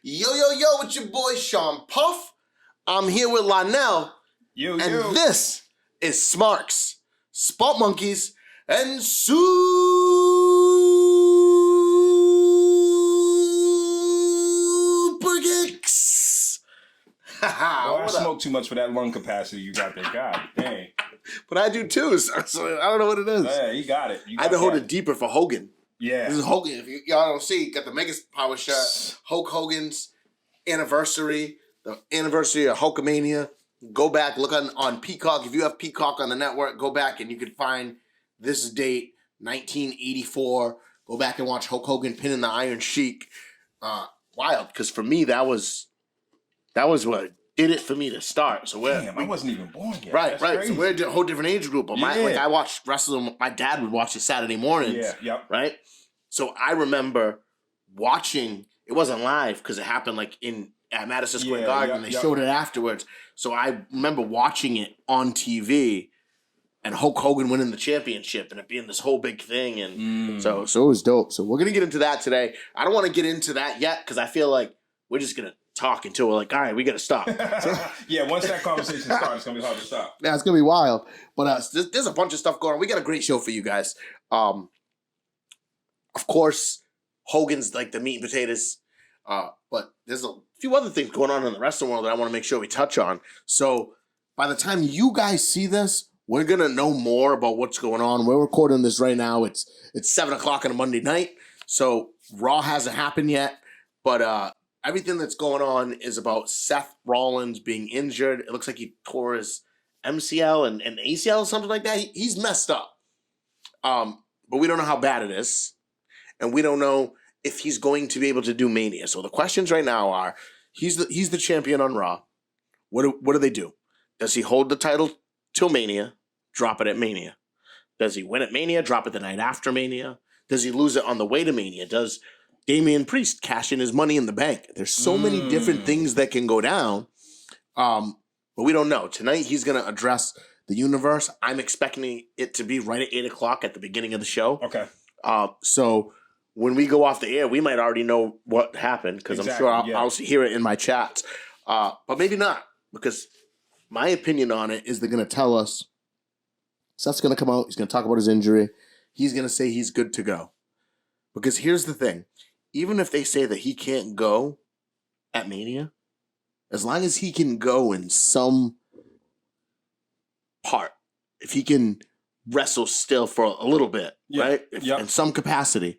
Yo, it's your boy Sean Puff. I'm here with Lionel. And this is Smarks, Spot Monkeys, and Super Geeks. I smoke too much for that lung capacity you got there. God dang. But I do too, so I don't know what it is. Yeah, you got it. I had to hold it deeper for Hogan. Yeah. This is Hogan. If y'all don't see, got the Mega Power shirt. Hulk Hogan's anniversary, the anniversary of Hulkamania. Go back, look on Peacock. If you have Peacock on the network, go back and you can find this date, 1984. Go back and watch Hulk Hogan pinning the Iron Sheik. Wild, because for me, that was what did it for me to start. So I wasn't even born yet. Right. Crazy. So we're a whole different age group. But I watched wrestling. My dad would watch it Saturday mornings. Yeah, yep. Right? So I remember watching, it wasn't live because it happened at Madison Square Garden. And they showed it afterwards. So I remember watching it on TV and Hulk Hogan winning the championship and it being this whole big thing. And so it was dope. So we're going to get into that today. I don't want to get into that yet because I feel like we're just going to talk until we're like, all right, we got to stop. Yeah, once that conversation starts, it's going to be hard to stop. Yeah, it's going to be wild. But there's a bunch of stuff going on. We got a great show for you guys. Of course, Hogan's like the meat and potatoes. But there's a few other things going on in the wrestling world that I want to make sure we touch on. So by the time you guys see this, we're going to know more about what's going on. We're recording this right now. It's 7 o'clock on a Monday night. So Raw hasn't happened yet. But everything that's going on is about Seth Rollins being injured. It looks like he tore his MCL and ACL or something like that. He's messed up. But we don't know how bad it is. And we don't know if he's going to be able to do Mania. So the questions right now are, he's the champion on Raw. What do they do? Does he hold the title till Mania, drop it at Mania? Does he win at Mania, drop it the night after Mania? Does he lose it on the way to Mania? Does Damian Priest cash in his money in the bank? There's so many different things that can go down. But we don't know. Tonight he's going to address the universe. I'm expecting it to be right at 8 o'clock at the beginning of the show. Okay. So when we go off the air, we might already know what happened because I'm sure I'll hear it in my chats. But maybe not, because my opinion on it is they're going to tell us Seth's going to come out. He's going to talk about his injury. He's going to say he's good to go. Because here's the thing. Even if they say that he can't go at Mania, as long as he can go in some part, if he can wrestle still for a little bit, right? In some capacity,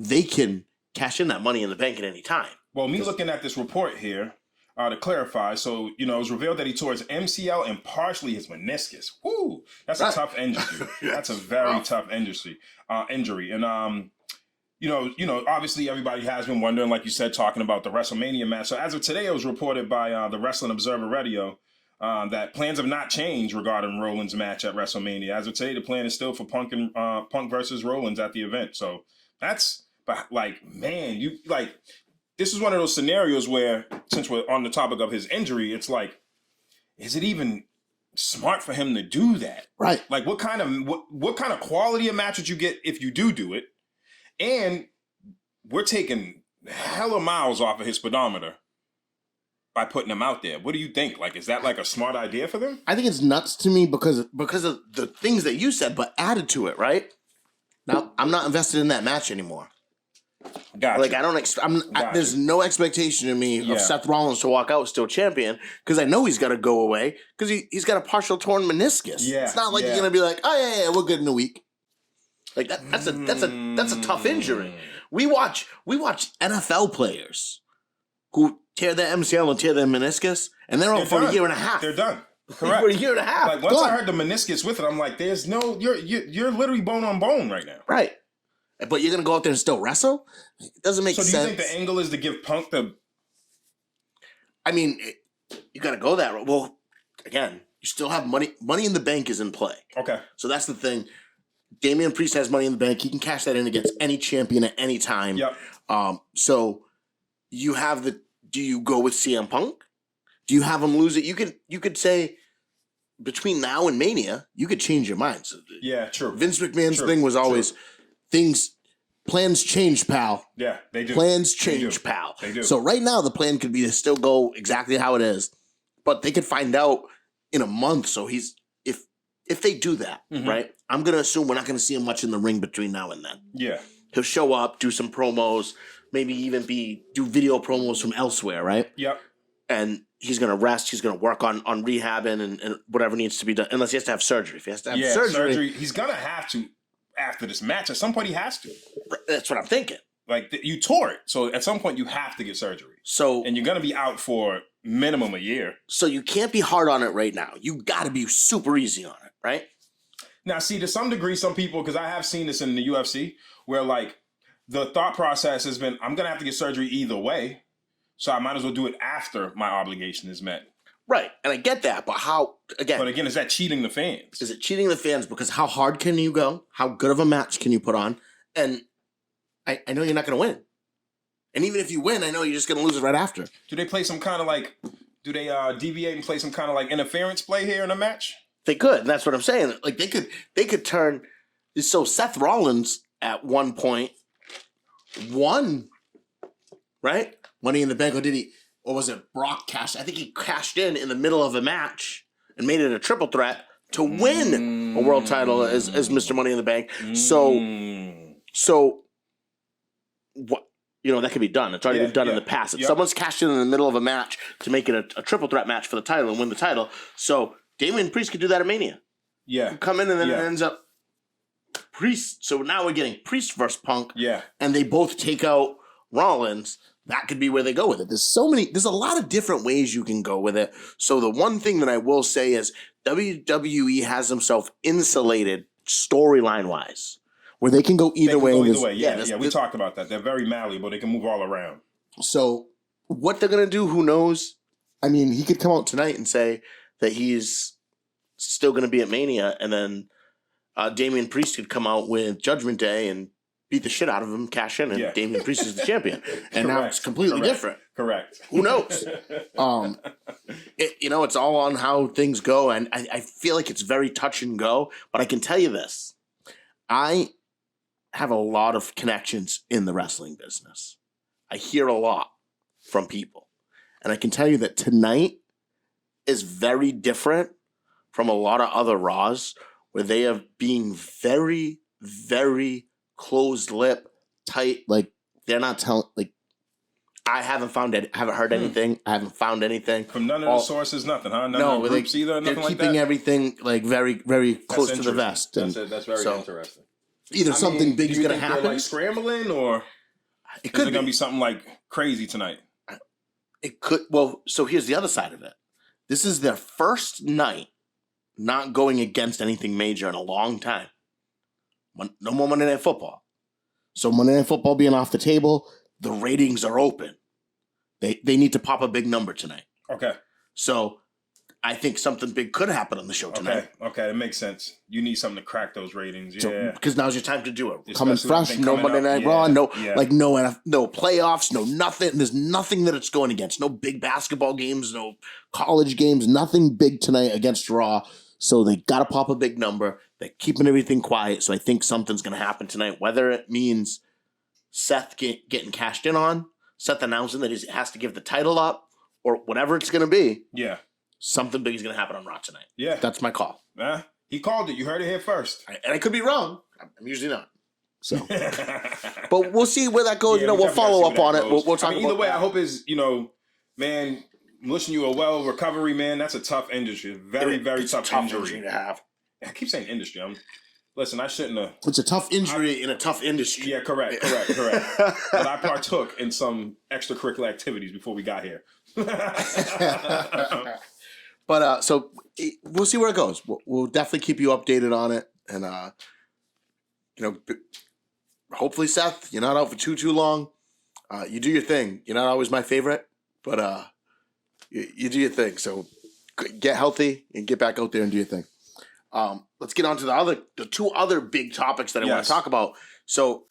they can cash in that money in the bank at any time. Well, me looking at this report here, to clarify, so, it was revealed that he tore his MCL and partially his meniscus. Woo! That's a tough injury. That's a very tough injury. And, obviously everybody has been wondering, like you said, talking about the WrestleMania match. So as of today, it was reported by the Wrestling Observer Radio that plans have not changed regarding Rollins' match at WrestleMania. As of today, the plan is still for Punk versus Rollins at the event. So that's, this is one of those scenarios where, since we're on the topic of his injury, it's like, is it even smart for him to do that? Right. Like, what kind of quality of match would you get if you do it? And we're taking hella miles off of his speedometer by putting him out there. What do you think? Like, is that like a smart idea for them? I think it's nuts to me because of the things that you said, but added to it, right? Now, I'm not invested in that match anymore. Gotcha. Like, there's no expectation in me of Seth Rollins to walk out still champion because I know he's got to go away because he's got a partial torn meniscus. Yeah. It's not like you're gonna be like, oh yeah, we're good in a week. Like that's a tough injury. We watch NFL players who tear their MCL and tear their meniscus, and they're out for a year and a half. They're done. Correct. For a year and a half. Like once I heard the meniscus with it, I'm like, there's no, you're literally bone on bone right now. Right. But you're gonna go out there and still wrestle? It doesn't make sense. So do you think the angle is to give Punk the? I mean, you gotta go that route. Well, again, you still have money. Money in the bank is in play. Okay. So that's the thing. Damian Priest has money in the bank. He can cash that in against any champion at any time. Yep. So you have do you go with CM Punk? Do you have him lose it? You could say between now and Mania, you could change your mind. So yeah, true. Vince McMahon's thing was always things plans change, pal. Yeah, they do. Plans change, pal. They do. So right now the plan could be to still go exactly how it is, but they could find out in a month. So if they do that, right? I'm gonna assume we're not gonna see him much in the ring between now and then. Yeah. He'll show up, do some promos, maybe even do video promos from elsewhere, right? Yep. And he's gonna rest. He's gonna work on rehabbing and whatever needs to be done, unless he has to have surgery. If he has to have surgery, he's gonna have to after this match. At some point, he has to. That's what I'm thinking. Like you tore it, so at some point you have to get surgery. So and you're gonna be out for minimum a year. So you can't be hard on it right now. You got to be super easy on it, right? Now, see, to some degree, some people, because I have seen this in the UFC, where like the thought process has been, I'm gonna have to get surgery either way, so I might as well do it after my obligation is met. Right, and I get that, but how? Again, is that cheating the fans? Is it cheating the fans? Because how hard can you go? How good of a match can you put on? And I know you're not going to win. And even if you win, I know you're just going to lose it right after. Do they play some kind of like? Do they deviate and play some kind of like interference play here in a match? They could, and that's what I'm saying. Like they could turn. So Seth Rollins at one point won, right? Money in the Bank, or did he? Or was it Brock cashed? I think he cashed in the middle of a match and made it a triple threat to win a world title as Mr. Money in the Bank. So what? You know, that could be done. It's already been done in the past. If someone's cashed in the middle of a match to make it a triple threat match for the title and win the title, so Damian Priest could do that at Mania. Yeah. Come in and then it ends up Priest. So now we're getting Priest versus Punk. Yeah. And they both take out Rollins. That could be where they go with it. There's a lot of different ways you can go with it. So the one thing that I will say is WWE has themselves insulated storyline wise, where they can go either way. Yeah, we talked about that. They're very malleable. They can move all around. So what they're going to do, who knows? I mean, he could come out tonight and say that he's still going to be at Mania, and then Damian Priest could come out with Judgment Day and beat the shit out of him, cash in, and Damian Priest is the champion. And now it's completely different. Correct. Who knows? It's all on how things go, and I feel like it's very touch and go, but I can tell you this. I have a lot of connections in the wrestling business. I hear a lot from people. And I can tell you that tonight is very different from a lot of other Raws where they are being very, very closed lip, tight. Like they're not telling. Like I haven't heard anything. I haven't found anything from none of the sources. Nothing, huh? None of the groups either. Nothing they're like keeping that? everything like very, very close to the vest. And that's very interesting. Either something big is going to happen, like scrambling, or is it going to be something like crazy tonight? It could. Well, so here's the other side of it. This is their first night not going against anything major in a long time. No more Monday Night Football. So Monday Night Football being off the table, the ratings are open. They need to pop a big number tonight. Okay. So I think something big could happen on the show tonight. Okay, that makes sense. You need something to crack those ratings. Yeah. Because now's your time to do it. Especially coming fresh, no Monday Night Raw, no playoffs, no nothing. There's nothing that it's going against. No big basketball games, no college games, nothing big tonight against Raw. So they got to pop a big number. They're keeping everything quiet. So I think something's going to happen tonight, whether it means Seth getting cashed in on, Seth announcing that he has to give the title up, or whatever it's going to be. Yeah. Something big is going to happen on Raw tonight. Yeah. That's my call. He called it. You heard it here first. And I could be wrong. I'm usually not. So, but we'll see where that goes. We'll follow up on it. We'll talk about it. Either way, I hope is, man, wishing you a well recovery, man. That's a tough industry. Very, very tough injury to have. I keep saying industry. Listen, I shouldn't have. It's a tough injury in a tough industry. Yeah, correct. But I partook in some extracurricular activities before we got here. But so we'll see where it goes. We'll definitely keep you updated on it, and hopefully, Seth, you're not out for too long. You do your thing. You're not always my favorite, but you do your thing. So get healthy and get back out there and do your thing. Let's get on to the two other big topics that I want to talk about. So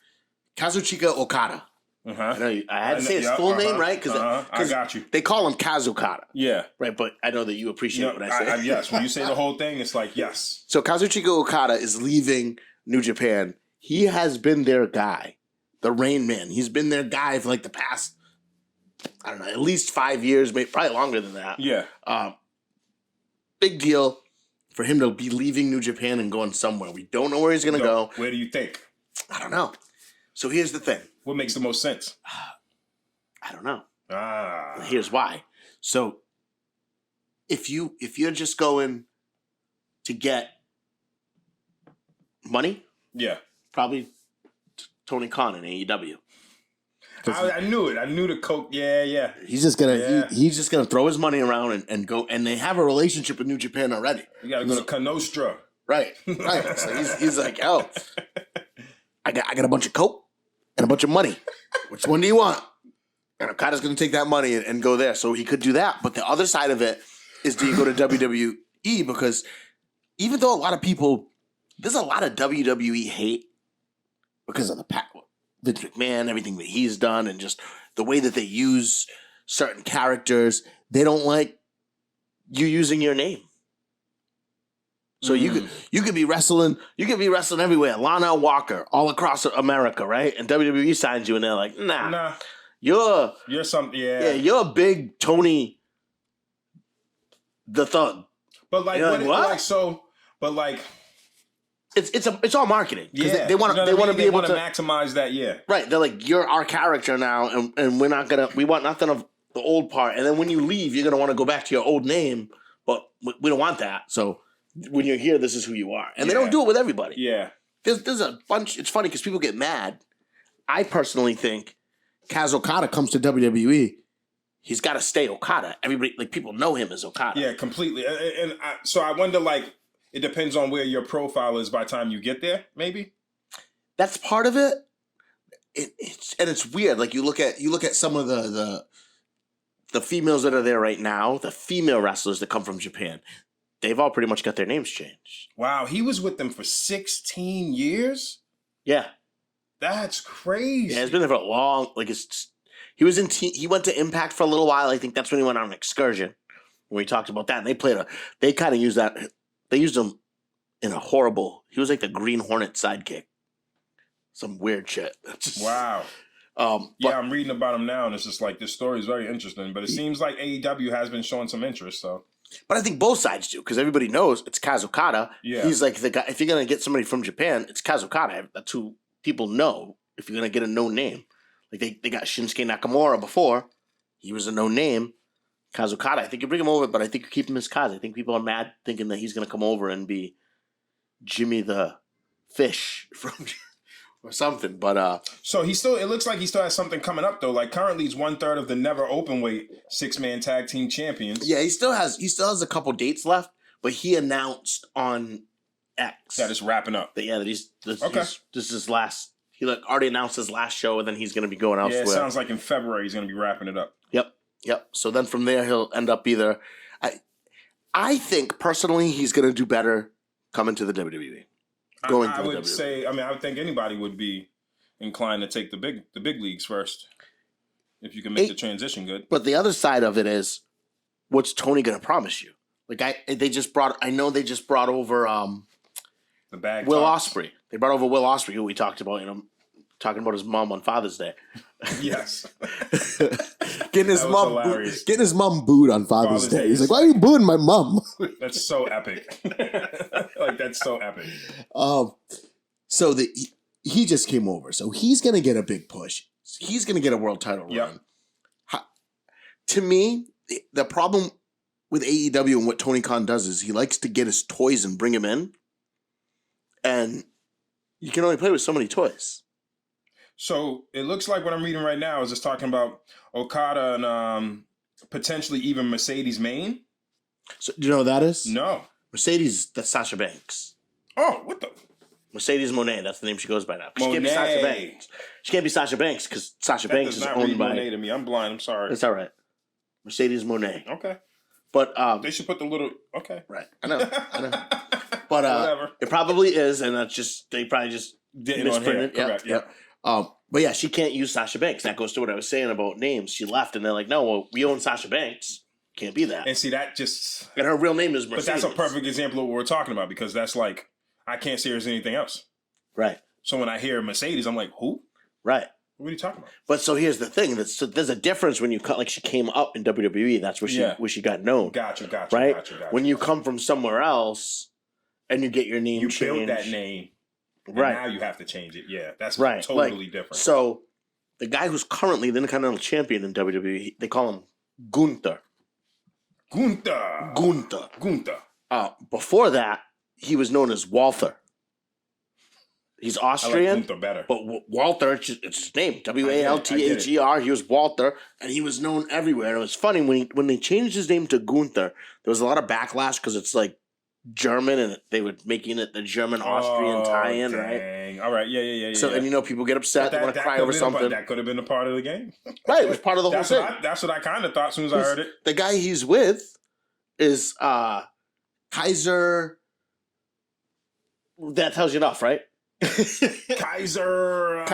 Kazuchika Okada. I had to say his full name, right? Because I got you. They call him Kaz Okada. Yeah. Right, but I know that you appreciate what I say. Yes, when you say the whole thing, it's like, yes. So Kazuchika Okada is leaving New Japan. He has been their guy the Rain Man. He's been their guy for like the past, I don't know, at least 5 years, maybe probably longer than that. Yeah. Big deal for him to be leaving New Japan and going somewhere. We don't know where he's going to go. Where do you think? I don't know. So here's the thing. What makes the most sense? I don't know. Here's why. So if you're just going to get money, yeah, probably Tony Khan in AEW. I knew it. I knew the coke. Yeah. He's just gonna throw his money around and go. And they have a relationship with New Japan already. You gotta go to Canostra. Right. So he's like, oh, I got a bunch of coke and a bunch of money. Which one do you want? And Okada's gonna take that money and go there. So he could do that. But the other side of it is, do you go to WWE? Because even though there's a lot of WWE hate because of Vince McMahon, everything that he's done, and just the way that they use certain characters. They don't like you using your name. So you could be wrestling everywhere. Lana Walker, all across America, right? And WWE signs you, and they're like, nah. You're you're a big Tony the Thug. But like, what? It's all marketing. Yeah, they want to be able to maximize that. Yeah, right. They're like, you're our character now, and we want nothing of the old part. And then when you leave, you're gonna want to go back to your old name, but we don't want that. So when you're here, this is who you are, and they don't do it with everybody. Yeah, there's a bunch. It's funny because people get mad. I personally think Kaz Okada comes to WWE. He's got to stay Okada. Everybody, like, people know him as Okada. Yeah, completely. So I wonder, like, it depends on where your profile is by the time you get there, maybe? That's part of it. It's weird. Like, you look at some of the females that are there right now, the female wrestlers that come from Japan. They've all pretty much got their names changed. Wow, he was with them for 16 years? Yeah. That's crazy. Yeah, he's been there for a long, like, he went to Impact for a little while. I think that's when he went on an excursion. When we talked about that, and they kind of used that. They used him in a horrible. He was like the Green Hornet sidekick. Some weird shit. Wow. I'm reading about him now, and it's just like, this story is very interesting. But it seems like AEW has been showing some interest. So, but I think both sides do, because everybody knows it's Kaz Okada. Yeah, he's like the guy. If you're gonna get somebody from Japan, it's Kaz Okada. That's who people know. If you're gonna get a known name. Like, they got Shinsuke Nakamura before. He was a known name. Kaz Okada, I think you bring him over, but I think you keep him as Kaz. I think people are mad thinking that he's going to come over and be Jimmy the Fish from or something. But so it looks like he still has something coming up, though. Like, currently he's 1/3 of the never openweight 6-man tag team champions. Yeah, he still has a couple dates left, but he announced on X that it's wrapping up. That this is his last. He already announced his last show, and then he's going to be going elsewhere. Yeah, it sounds like in February he's going to be wrapping it up. Yep. So then from there, he'll end up either. I think personally he's going to do better coming to the WWE. I would think anybody would be inclined to take the big leagues first if you can make the transition good. But the other side of it is, what's Tony going to promise you? Like, they just brought over the bag Will Ospreay. They brought over Will Ospreay, who we talked about, talking about his mom on Father's Day. Yes. getting his mom booed on Father's Day. He's like, why are you booing my mom? That's so epic. That's so epic. So he just came over. So he's going to get a big push. He's going to get a world title run. To me, the problem with AEW and what Tony Khan does is he likes to get his toys and bring them in. And you can only play with so many toys. So it looks like what I'm reading right now is just talking about Okada and potentially even Mercedes Main. So do you know who that is? No. Mercedes, that's Sasha Banks. Oh, what the? Mercedes Moné, that's the name she goes by now. She can't be Sasha Banks. She can't be Sasha Banks because Sasha Banks is owned by. Moné to me. I'm blind. I'm sorry. It's all right. Mercedes Moné. Okay. But they should put the little. Okay. Right. I know. But whatever. It probably is, and that's just they probably just misprinted. Correct. Yep. But yeah, she can't use Sasha Banks. That goes to what I was saying about names. She left, and they're like, "No, well, we own Sasha Banks. Can't be that." And see, that just and her real name is Mercedes. But that's a perfect example of what we're talking about, because that's like, I can't see her as anything else. Right. So when I hear Mercedes, I'm like, who? Right. What are you talking about? But so here's the thing. There's a difference when you cut, like she came up in WWE. That's where she got known. Gotcha. Right? Gotcha. When you come from somewhere else and you get your name you changed. built that name. Right. Now you have to change it. Yeah. That's right. totally different. So the guy who's currently the Intercontinental Champion in WWE, they call him Gunther. Gunther. Before that, he was known as Walter. He's Austrian. I like Gunther better. But Walter, it's his name. Walther. He was Walter, and he was known everywhere. It was funny when they changed his name to Gunther, there was a lot of backlash because it's like German, and they were making it the German-Austrian tie-in, right? All right, yeah. So, and people get upset, they want to cry over something. That could have been a part of the game. Right, it was part of the whole thing. That's what I kind of thought as soon as I heard it. The guy he's with is Kaiser. That tells you enough, right? Kaiser.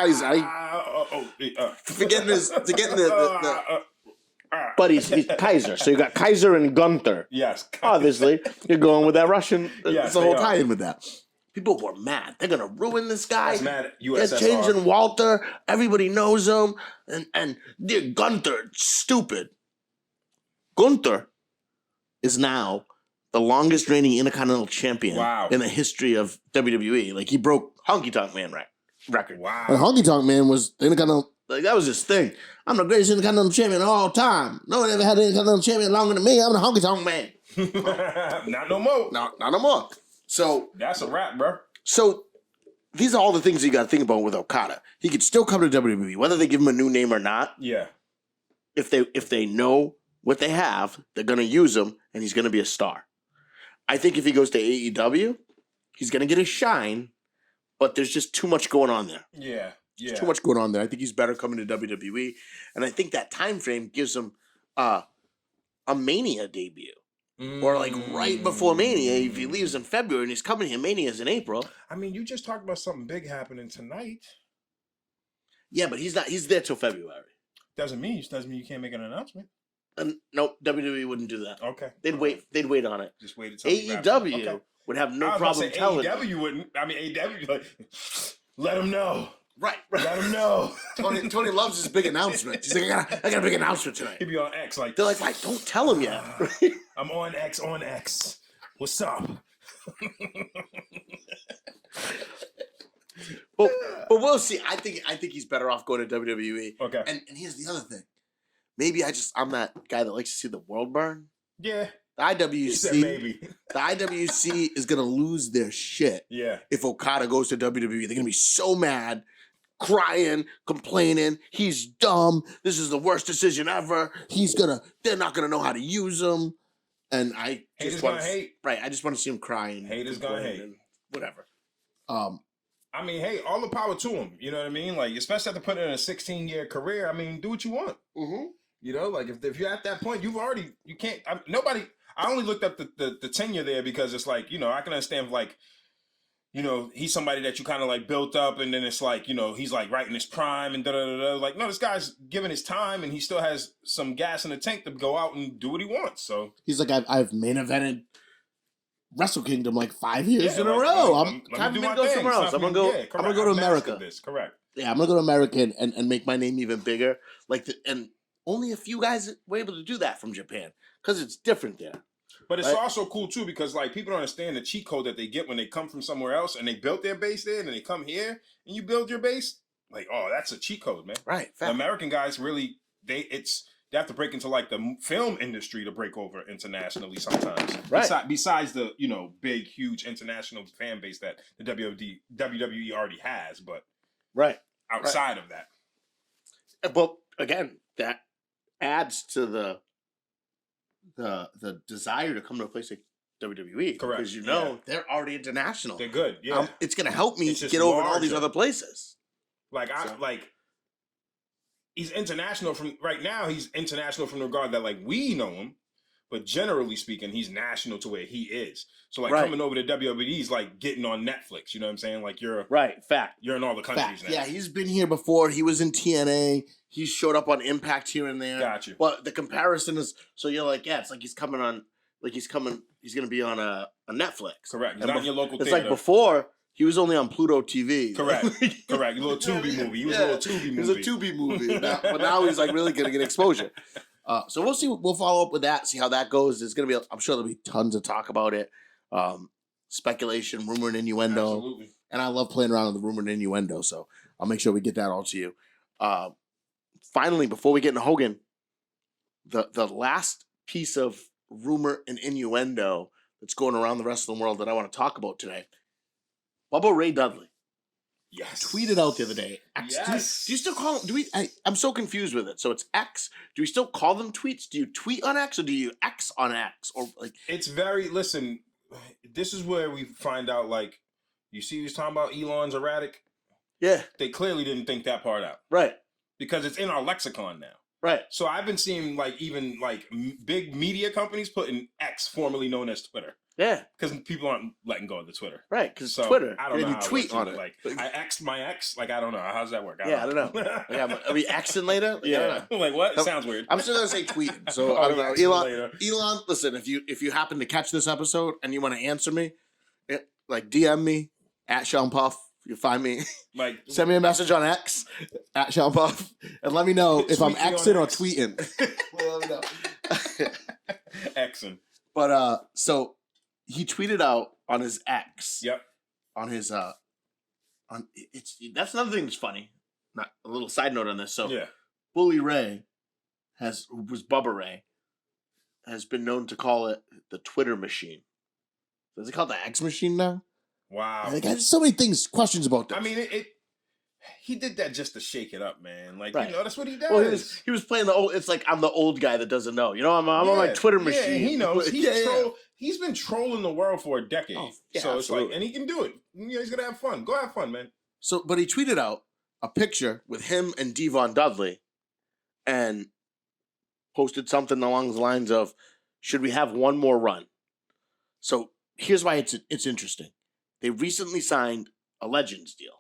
Forgetting the but he's Kaiser. So you got Kaiser and Gunther. Yes. Obviously, you're going with that Russian. Yes, it's the whole tie-in with that. People were mad. They're gonna ruin this guy. That's mad at They're USSR. changing Walter. Everybody knows him. And dear Gunther, stupid. Gunther is now the longest reigning Intercontinental Champion in the history of WWE. Like, he broke Honky Tonk Man record. Wow. And Honky Tonk Man was the Intercontinental, like, that was his thing. I'm the greatest Intercontinental Champion of all time. No one ever had an Intercontinental Champion longer than me. I'm the Honky Tonk Man. Not no more. Not no more. So that's a wrap, bro. So these are all the things you got to think about with Okada. He could still come to WWE, whether they give him a new name or not. Yeah. If they know what they have, they're going to use him, and he's going to be a star. I think if he goes to AEW, he's going to get a shine, but there's just too much going on there. Yeah. There's too much going on there. I think he's better coming to WWE, and I think that time frame gives him a Mania debut. Or like right before Mania, if he leaves in February and he's coming here, Mania's in April. I mean, you just talked about something big happening tonight. Yeah, but he's not. He's there till February. Doesn't mean you can't make an announcement. Nope, WWE wouldn't do that. Okay, they'd wait. They'd wait on it. Just wait until AEW would have no problem telling. AEW wouldn't. I mean, AEW like, let them know. Right. Let him know. Tony loves his big announcement. He's like, I got a big announcement tonight. He'd be on X like. They're like, why? Don't tell him yet. I'm on X. What's up? but we'll see. I think he's better off going to WWE. Okay. And here's the other thing. Maybe I'm that guy that likes to see the world burn. Yeah. The IWC is gonna lose their shit. Yeah. If Okada goes to WWE, they're gonna be so mad, crying, complaining. He's dumb. This is the worst decision ever. They're not gonna know how to use him. And I just want to hate. Right. I just want to see him crying. Haters gonna hate. And whatever. I mean, hey, all the power to him. You know what I mean? Like, especially after putting in a 16-year career. I mean, do what you want. Mm-hmm. You know, like if you're at that point, you can't. I only looked up the tenure there because it's like, you know, I can understand like, you know, he's somebody that you kind of like built up, and then it's like, you know, he's like right in his prime and da-da-da-da. Like, no, this guy's giving his time, and he still has some gas in the tank to go out and do what he wants. So he's like, I've main evented Wrestle Kingdom like 5 years in a row. I'm time to go somewhere else. I'm gonna go to America. Correct. Yeah, I'm gonna go to America and make my name even bigger. And only a few guys were able to do that from Japan because it's different there. But it's also cool too because like people don't understand the cheat code that they get when they come from somewhere else and they built their base there, and then they come here and you build your base. Like, oh, that's a cheat code, man. Right. The American guys really they have to break into like the film industry to break over internationally sometimes. Right. Besides the, you know, big, huge international fan base that the WWE already has, but outside of that. But again, that adds to the desire to come to a place like WWE. Correct. Because they're already international. They're good. Yeah. It's gonna help me get over to all these other places. He's international from right now. He's international from the regard that like we know him, but generally speaking, he's national to where he is. So like coming over to WWE, he's like getting on Netflix. You know what I'm saying? Like you're You're in all the countries now. Yeah, he's been here before. He was in TNA. He showed up on Impact here and there. Got you. But the comparison is so you're like, it's like he's coming on, like he's gonna be on a Netflix. Correct. He's not in your local theater. theater. Like before He was only on Pluto TV. Correct. Correct. A little Tubi movie. He was a little Tubi movie. He was a Tubi movie. But now he's like really going to get exposure. So we'll see. We'll follow up with that, see how that goes. There's going to be, I'm sure there'll be tons of talk about it. Speculation, rumor, and innuendo. Absolutely. And I love playing around with the rumor and innuendo. So I'll make sure we get that all to you. Finally, before we get into Hogan, the last piece of rumor and innuendo that's going around the wrestling world that I want to talk about today. Bubba Ray Dudley. Yes. Tweeted out the other day. X. Yes. Do you still call them? I'm so confused with it. So it's X. Do we still call them tweets? Do you tweet on X or do you X on X? Or like it's very listen, this is where we find out like you see he was talking about Elon's erratic. Yeah. They clearly didn't think that part out. Right. Because it's in our lexicon now. Right. So I've been seeing like even like big media companies putting X, formerly known as Twitter. Yeah. Because people aren't letting go of the Twitter. Right. Because So, Twitter. I don't know you how tweet on it. Like I X'd my ex. Like I don't know. How does that work? I don't know. Are we Xing later? Like, I don't know. Like what? It sounds weird. I'm still gonna say tweeting. So I don't know. Elon, listen, if you happen to catch this episode and you want to answer me, like DM me at Sean Puff. You find me. Like send me a message on X at Sean Puff and let me know if I'm Xing or tweeting. Let me know. Xing. But so he tweeted out on his X. Yep. On his on it's that's another thing that's funny. Not a little side note on this. So yeah. Bully Ray was Bubba Ray, has been known to call it the Twitter machine. Does he call it the X machine now? Wow. Like, I have so many questions about that. I mean, he did that just to shake it up, man. Like, right. You know, that's what he does. Well, he was playing the old, it's like, I'm the old guy that doesn't know. You know, I'm on my Twitter machine. Yeah, he knows. He's been trolling the world for a decade. Oh, yeah, so it's absolutely. like, and he can do it. You know, he's going to have fun. Go have fun, man. So, but he tweeted out a picture with him and Devon Dudley and posted something along the lines of, should we have one more run? So here's why it's interesting. They recently signed a Legends deal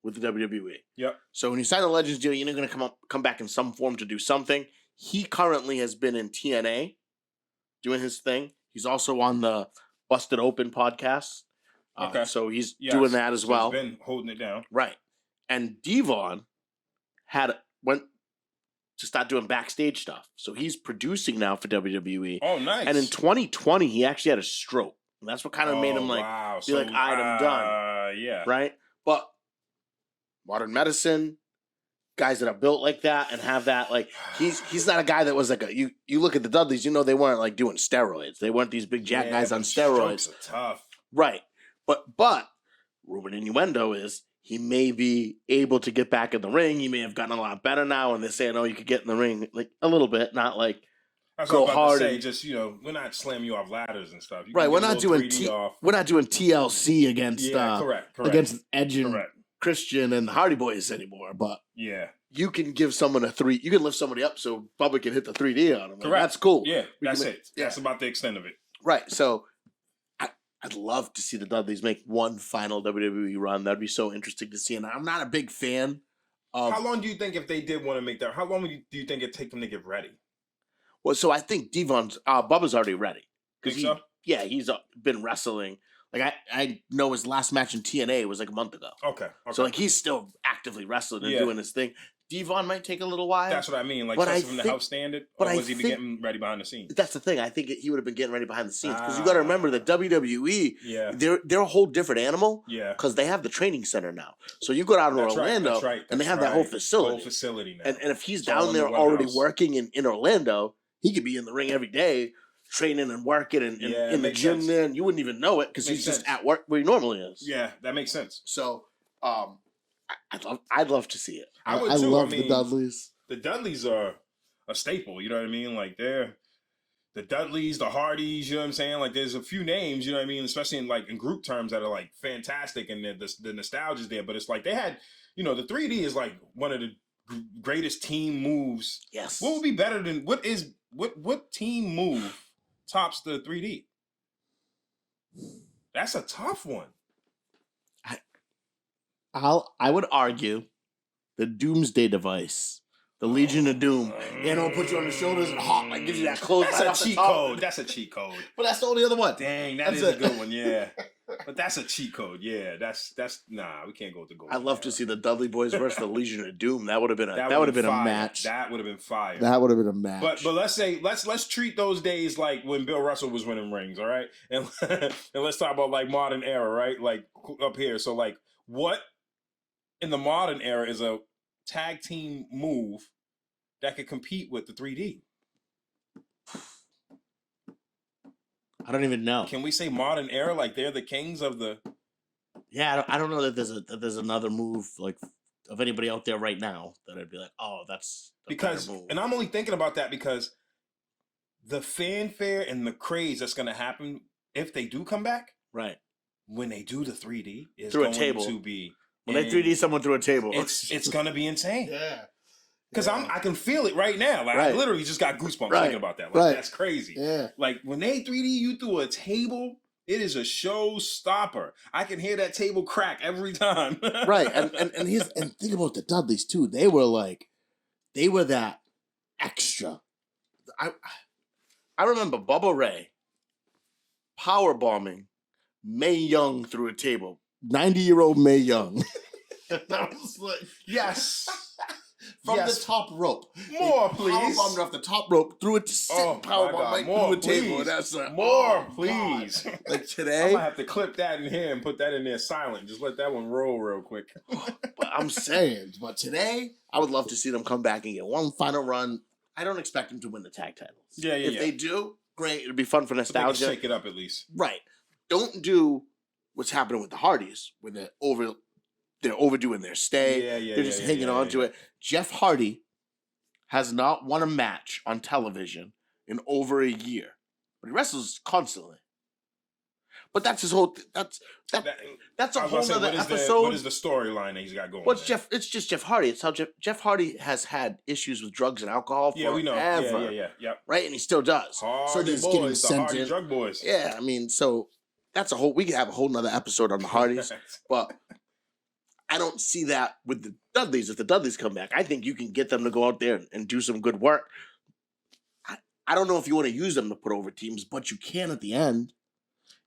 with the WWE. Yep. So when you sign a Legends deal, you're going to come back in some form to do something. He currently has been in TNA doing his thing. He's also on the Busted Open podcast. Okay. So he's doing that as well. He's been holding it down. Right. And Devon went to start doing backstage stuff. So he's producing now for WWE. Oh, nice. And in 2020, he actually had a stroke. And that's what kind of made him like, wow. be like, all right, I'm done. Yeah. Right? But modern medicine, guys that are built like that and have that, like, he's not a guy that was like you look at the Dudleys, you know, they weren't like doing steroids. They weren't these big jack guys on steroids. Strokes are tough. Right. But rumor and innuendo is he may be able to get back in the ring. He may have gotten a lot better now, and they're saying, oh, you could get in the ring like a little bit, not like that's go what I'm about hard. To say, just, you know, we're not slamming you off ladders and stuff. Right, we're not doing TLC against correct. against Edge and correct. Christian and the Hardy Boys anymore. But yeah, you can give someone you can lift somebody up so Bubba can hit the 3D on him. Correct. Like, that's cool. Yeah, that's it. it. That's about the extent of it. Right. So I'd love to see the Dudleys make one final WWE run. That'd be so interesting to see. And I'm not a big fan of. How long do you think if they did want to make that? How long do you think it'd take them to get ready? Well, so I think Bubba's already ready. Think so? Yeah, he's been wrestling. Like I know his last match in TNA was like a month ago. Okay. So like he's still actively wrestling and doing his thing. Devon might take a little while. That's what I mean. Like, from the house standard, or was he getting ready behind the scenes? That's the thing. I think he would have been getting ready behind the scenes because you got to remember that WWE, they're a whole different animal. Yeah, because they have the training center now. So you go down to Orlando, and they have that whole facility. Now. And if he's down there already working in Orlando, he could be in the ring every day, training and working and in the gym sense. There, and you wouldn't even know it because he's just at work where he normally is. Yeah, that makes sense. So, I'd love to see it. I would too. love the Dudleys. The Dudleys are a staple. You know what I mean? Like they're the Dudleys, the Hardys. You know what I'm saying? Like there's a few names. You know what I mean? Especially in group terms that are like fantastic and the nostalgia's there. But it's like they had, you know, the 3D is like one of the greatest team moves. Yes. What would be better than what team move tops the 3D? That's a tough one. I would argue the Doomsday Device, the Legion of Doom. You know, put you on the shoulders and hop, like gives you that close. That's a cheat code. That's a cheat code. But that's the only other one. Dang, that's a good one. Yeah. But that's a cheat code. Yeah, that's nah. We can't go with the gold. I'd love to see the Dudley Boys versus the Legion of Doom. That would have been a match. That would have been fire. That would have been a match. But let's treat those days like when Bill Russell was winning rings, all right? And and let's talk about like modern era, right? Like up here. So like what in the modern era is a tag team move that could compete with the 3D? I don't even know. Can we say modern era like they're the kings of the? Yeah, I don't know that there's another move like of anybody out there right now that I'd be like, oh, that's because, and I'm only thinking about that because the fanfare and the craze that's going to happen if they do come back, right? When they do the 3D, is through going a table. to be when they 3D someone through a table. It's going to be insane. Yeah. Because I can feel it right now. Like I literally just got goosebumps thinking about that. Like that's crazy. Yeah. Like when they 3D you through a table, it is a showstopper. I can hear that table crack every time. Right. And think about the Dudleys too. They were that extra. I remember Bubba Ray power bombing Mae Young through a table. 90-year-old Mae Young. That was like yes. From the top rope. More, please. Powerbombed off the top rope, threw it to powerbomb right through a table. That's more, please. God. Like today. I'm going to have to clip that in here and put that in there silent. Just let that one roll real quick. But I'm saying, but today, I would love to see them come back and get one final run. I don't expect them to win the tag titles. If they do, great. It'll be fun for nostalgia. So they can shake it up at least. Right. Don't do what's happening with the Hardys, where they're overdoing their stay. They're just hanging on to it. Jeff Hardy has not won a match on television in over a year, but he wrestles constantly. But that's his whole. That's a whole other episode. What is the storyline that he's got going? Well, it's just Jeff Hardy. It's how Jeff Hardy has had issues with drugs and alcohol forever. We know. Yeah. Right, and he still does. Hardy so boys, the Hardy drug boys. Yeah, I mean, so that's a whole. We could have a whole nother episode on the Hardys, but I don't see that with the Dudleys. If the Dudleys come back, I think you can get them to go out there and do some good work. I don't know if you want to use them to put over teams, but you can at the end.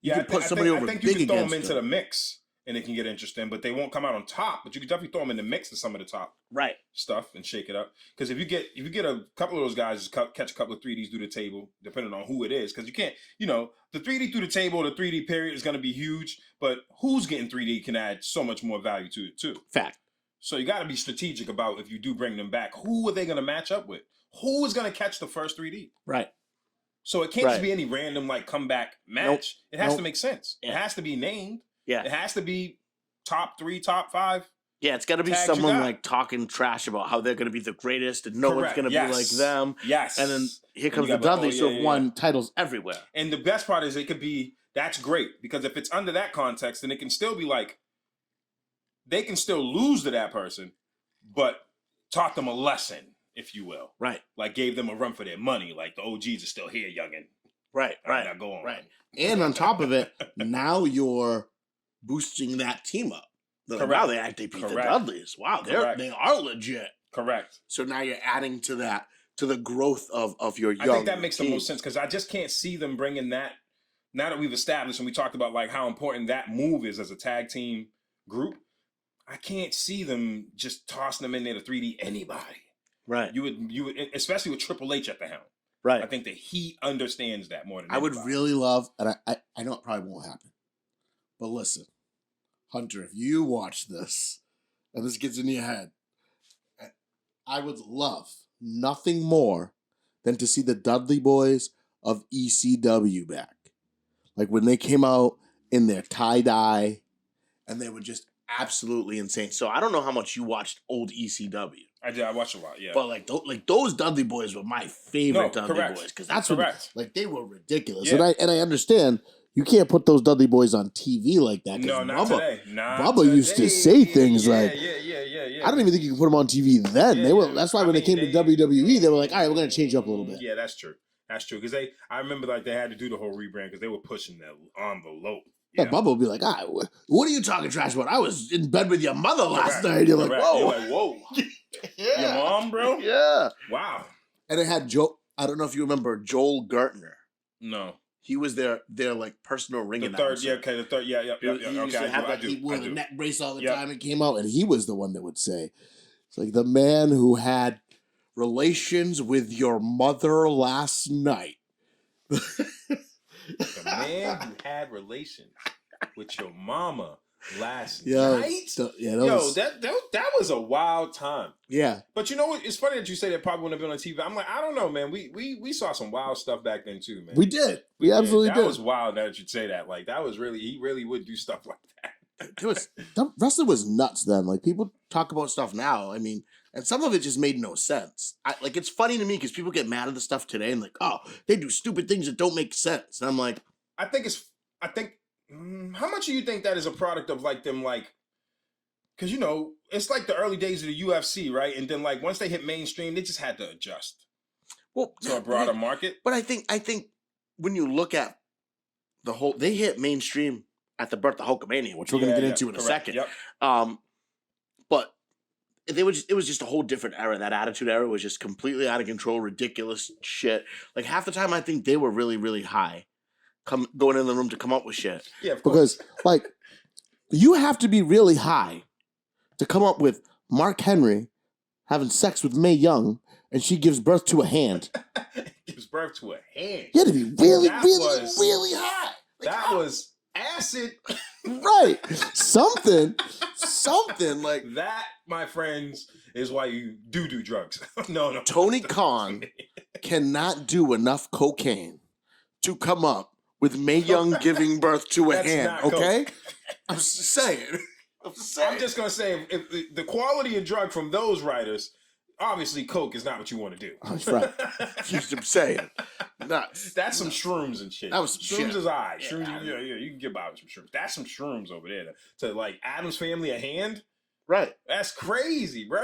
You can put somebody over big against them. I think you can throw them into the mix, and it can get interesting, but they won't come out on top. But you can definitely throw them in the mix of some of the top stuff and shake it up. Because if you get a couple of those guys, just catch a couple of 3Ds through the table, depending on who it is. Because you can't, the 3D through the table, the 3D period is going to be huge, but who's getting 3D can add so much more value to it too. Fact. So you got to be strategic about if you do bring them back, who are they going to match up with? Who is going to catch the first 3D? Right. So it can't just be any random like comeback match. It has to make sense. Yeah. It has to be named. Yeah. It has to be top 3, top 5. Yeah, it's got to be someone like talking trash about how they're going to be the greatest and no one's going to be like them. Yes. And then here comes the Dudleys who have won titles everywhere. And the best part is that's great because if it's under that context, then it can still be like, they can still lose to that person, but taught them a lesson, if you will. Right. Like gave them a run for their money. Like the OGs are still here, youngin'. Right. Now go on. Right. And on top of it, now you're boosting that team up. Wow, they beat the Dudleys. Wow, they are legit. Correct. So now you're adding to that, to the growth of your young I think that makes team. the most sense because I just can't see them bringing that. Now that we've established and we talked about like how important that move is as a tag team group, I can't see them just tossing them in there to 3D anybody. Right. You would, especially with Triple H at the helm. Right. I think that he understands that more than I anybody. would really love, and I know it probably won't happen, but listen, Hunter, if you watch this and this gets in your head, I would love nothing more than to see the Dudley Boys of ECW back. Like when they came out in their tie-dye and they were just absolutely insane. So I don't know how much you watched old ECW. I did. I watched a lot, yeah. But like those Dudley Boys were my favorite Dudley Boys because that's what they were ridiculous. Yeah. And I understand you can't put those Dudley Boys on TV like that. No, not today. Bubba used to say things like, yeah. I don't even think you can put them on TV then. That's why when they came to WWE, they were like, all right, we're going to change you up a little bit. Yeah, that's true. That's true because I remember like they had to do the whole rebrand because they were pushing the envelope. Yeah, Bubba would be like, what are you talking trash about? I was in bed with your mother last night. You're like, whoa. You're like, whoa. Yeah. Your mom, bro? Yeah. Wow. And it had Joe. I don't know if you remember Joel Gertner. No. He was their like personal ring The announcer. third, yeah, okay, the third, yeah. He used Okay, to have I that. do. He wore I the do. neck brace all the Yep. time. It came out, and he was the one that would say, "It's like the man who had relations with your mother last night." The man who had relations with your mama last Yo, night. that Was a wild time. Yeah. But you know what? It's funny that you say that probably wouldn't have been on TV. I'm like, I don't know, man. We saw some wild stuff back then too, man. We did. We absolutely did. That was wild that you'd say that. Like that was really, he really would do stuff like that. Wrestling was nuts then. Like people talk about stuff now. I mean, and some of it just made no sense. Like it's funny to me because people get mad at the stuff today and like, oh, they do stupid things that don't make sense. And I'm like, I think how much do you think that is a product of like them like, because you know it's like the early days of the UFC, right? And then like once they hit mainstream, they just had to adjust to a broader market. But I think when you look at the whole, they hit mainstream at the birth of Hulkamania, which we're going to get into in a second. Yep. But it was just a whole different era. That Attitude Era was just completely out of control, ridiculous shit. Like half the time, I think they were really, really high, going in the room to come up with shit. Yeah, of course. Because like you have to be really high to come up with Mark Henry having sex with Mae Young and she gives birth to a hand. Gives birth to a hand. You had to be really high. Like, that was acid. Right. Something like that, my friends, is why you do drugs. No. Tony Khan cannot do enough cocaine to come up with Mae Young giving birth to a hand. Okay? I'm just saying. I'm just gonna say, if the quality of drug from those writers, obviously coke is not what you want to do. That's right. I'm saying. Nuts. That's some shrooms and shit. That was some shrooms shit. Is alright. Shrooms, yeah, you can get by with some shrooms. That's some shrooms over there. To like Adam's Family a hand? Right. That's crazy, bro.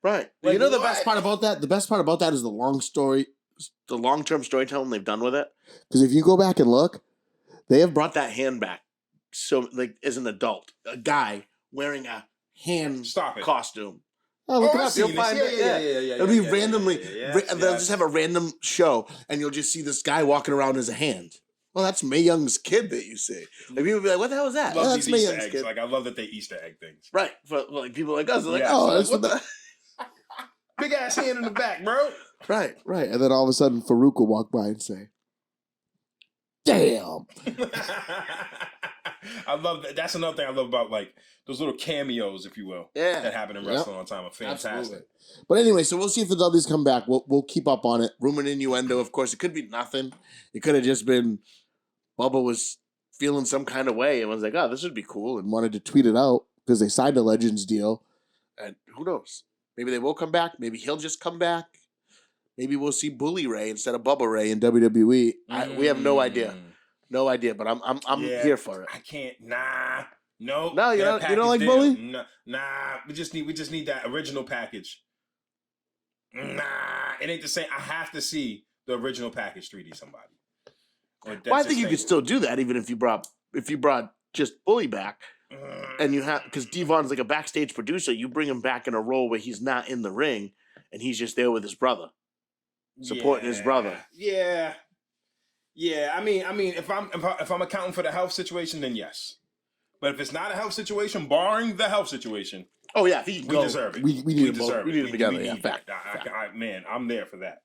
Right. Like, you know the best part about that? The best part about that is the long-term storytelling they've done with it. Because if you go back and look, they have brought that hand back. So, like, as an adult, a guy wearing a hand costume. Oh, look it up. You'll find it. Yeah. It'll be randomly. They'll just have a random show, and you'll just see this guy walking around as a hand. Well, that's Mae Young's kid that you see. Like, people be like, "What the hell is that?" Love that's Mae Young's kid. Like, I love that they Easter egg things. Right. For like people like us, they're like, "Oh, that's what the big ass hand in the back, bro." Right. And then all of a sudden, Farouk will walk by and say, "Damn." I love that. That's another thing I love about like those little cameos, if you will, that happen in wrestling all the time. Are fantastic. Absolutely. But anyway, so we'll see if the Dudleys come back. We'll keep up on it. Rumor and innuendo, of course. It could be nothing. It could have just been Bubba was feeling some kind of way and was like, "Oh, this would be cool," and wanted to tweet it out because they signed a Legends deal. And who knows? Maybe they will come back. Maybe he'll just come back. Maybe we'll see Bully Ray instead of Bubba Ray in WWE. We have no idea. No idea, but I'm here for it. I can't. No, you don't like Bully? Nah. We just need that original package. Nah, it ain't the same. I have to see the original package 3D somebody. Well, I think you could still do that even if you brought just Bully back, and you have because Devon's like a backstage producer. You bring him back in a role where he's not in the ring and he's just there with his brother, supporting his brother. Yeah, I mean, if I'm accounting for the health situation, then yes. But if it's not a health situation, barring the health situation, oh yeah, we deserve it. We need it. We need it together. Yeah, fact. Man, I'm there for that.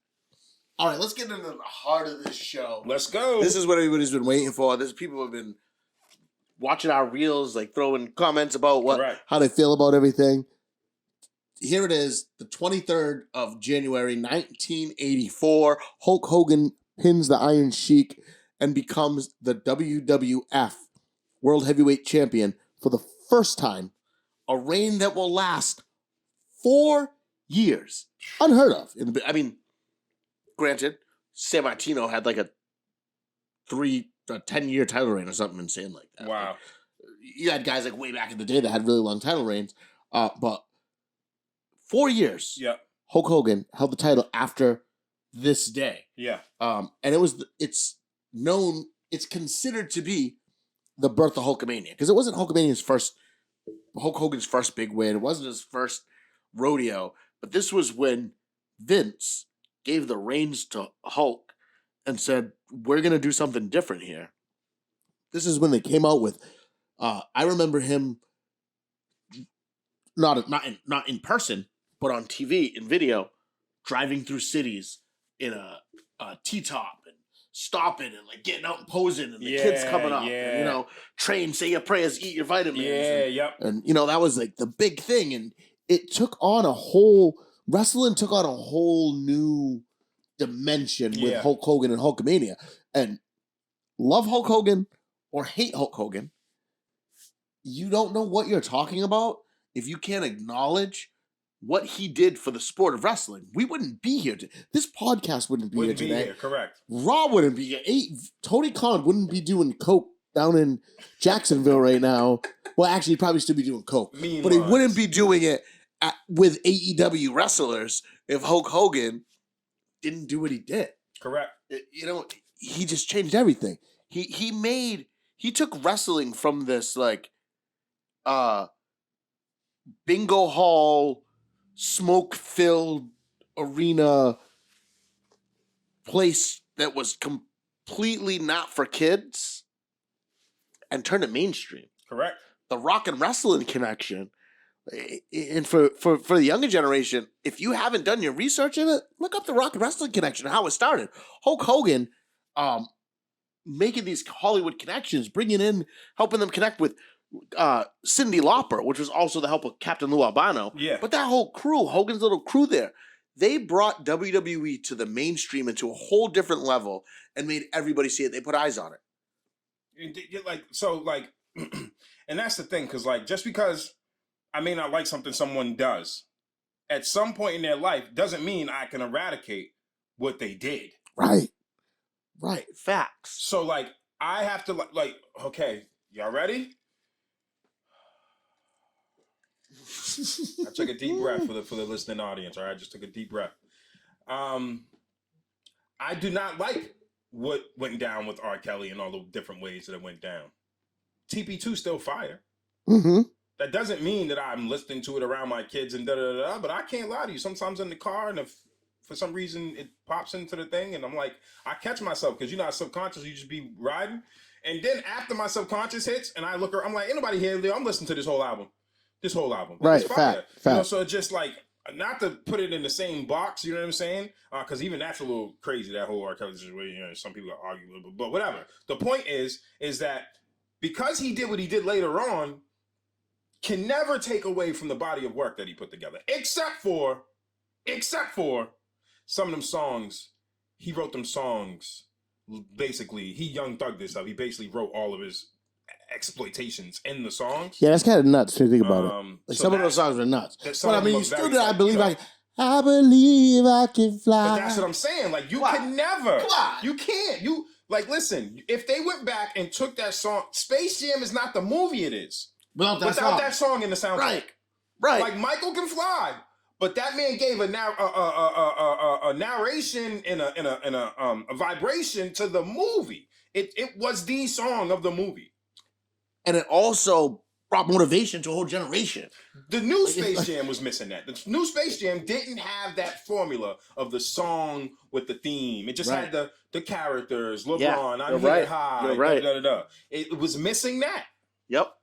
All right, let's get into the heart of this show. Let's go. This is what everybody's been waiting for. People have been watching our reels, like throwing comments about how they feel about everything. Here it is, the 23rd of January, 1984. Hulk Hogan pins the Iron Sheik and becomes the WWF World Heavyweight Champion for the first time. A reign that will last 4 years. Unheard of. I mean, granted, San Martino had like a 10-year title reign or something insane like that. Wow. Like, you had guys like way back in the day that had really long title reigns. But 4 years. Yeah. Hulk Hogan held the title after this day. Yeah. And it's considered to be the birth of Hulkamania. Because it wasn't Hulk Hogan's first big win. It wasn't his first rodeo. But this was when Vince gave the reins to Hulk and said, we're going to do something different here. This is when they came out with, I remember him, not in person, but on TV, in video, driving through cities in a T-top and stopping and like getting out and posing and the kids coming up. And, you know, train, say your prayers, eat your vitamins. And, you know, that was like the big thing. And it took on wrestling took on a whole new dimension with Hulk Hogan and Hulkamania. And love Hulk Hogan or hate Hulk Hogan, you don't know what you're talking about if you can't acknowledge what he did for the sport of wrestling. We wouldn't be here. This podcast wouldn't be here today. Correct. Raw wouldn't be here. Tony Khan wouldn't be doing coke down in Jacksonville right now. Well, actually, he'd probably still be doing coke. But he wouldn't be doing it with AEW wrestlers if Hulk Hogan didn't do what he did. Correct. You know, he just changed everything. He took wrestling from this like bingo hall, smoke-filled arena place that was completely not for kids and turned it mainstream. Correct. The rock and wrestling connection. And for the younger generation, if you haven't done your research in it, look up the rock and wrestling connection, how it started. Hulk Hogan making these Hollywood connections, helping them connect with Cyndi Lauper, which was also the help of Captain Lou Albano. Yeah. But that whole crew, Hogan's little crew there, they brought WWE to the mainstream and to a whole different level and made everybody see it. They put eyes on it. And that's the thing, because like just because I may not like something someone does, at some point in their life doesn't mean I can eradicate what they did. Right. Facts. So like I have to like okay, y'all ready? I took a deep breath for the listening audience. All right, I just took a deep breath. I do not like what went down with R. Kelly and all the different ways that it went down. TP2 still fire. Mm-hmm. That doesn't mean that I'm listening to it around my kids and da-da-da-da, but I can't lie to you. Sometimes in the car, and if for some reason it pops into the thing, and I'm like, I catch myself, because you know, subconscious, you just be riding. And then after my subconscious hits, and I look around, I'm like, ain't nobody here. I'm listening to this whole album. Right, it's fire. fact. You know, so it's just like, not to put it in the same box, you know what I'm saying? Because even that's a little crazy, that whole R. Kelly situation. You know, some people argue a little bit, but whatever. The point is that because he did what he did later on, can never take away from the body of work that he put together, except for some of them songs. He wrote them songs. Basically, he Young Thug this up. He basically wrote all of his exploitations in the songs. Yeah, that's kind of nuts to think about it. Like so some of those songs are nuts. But I mean, you still did. I believe I can fly. But that's what I'm saying. Like you can never. You can't. You like listen. If they went back and took that song, Space Jam is not the movie it is. Without that song in the soundtrack. Right. Like Michael Can Fly, but that man gave a narration and a vibration to the movie. It was the song of the movie, and it also brought motivation to a whole generation. The new Space Jam was missing that. The new Space Jam didn't have that formula of the song with the theme. It just had the characters. LeBron, I'm here high. You're right. It was missing that. Yep.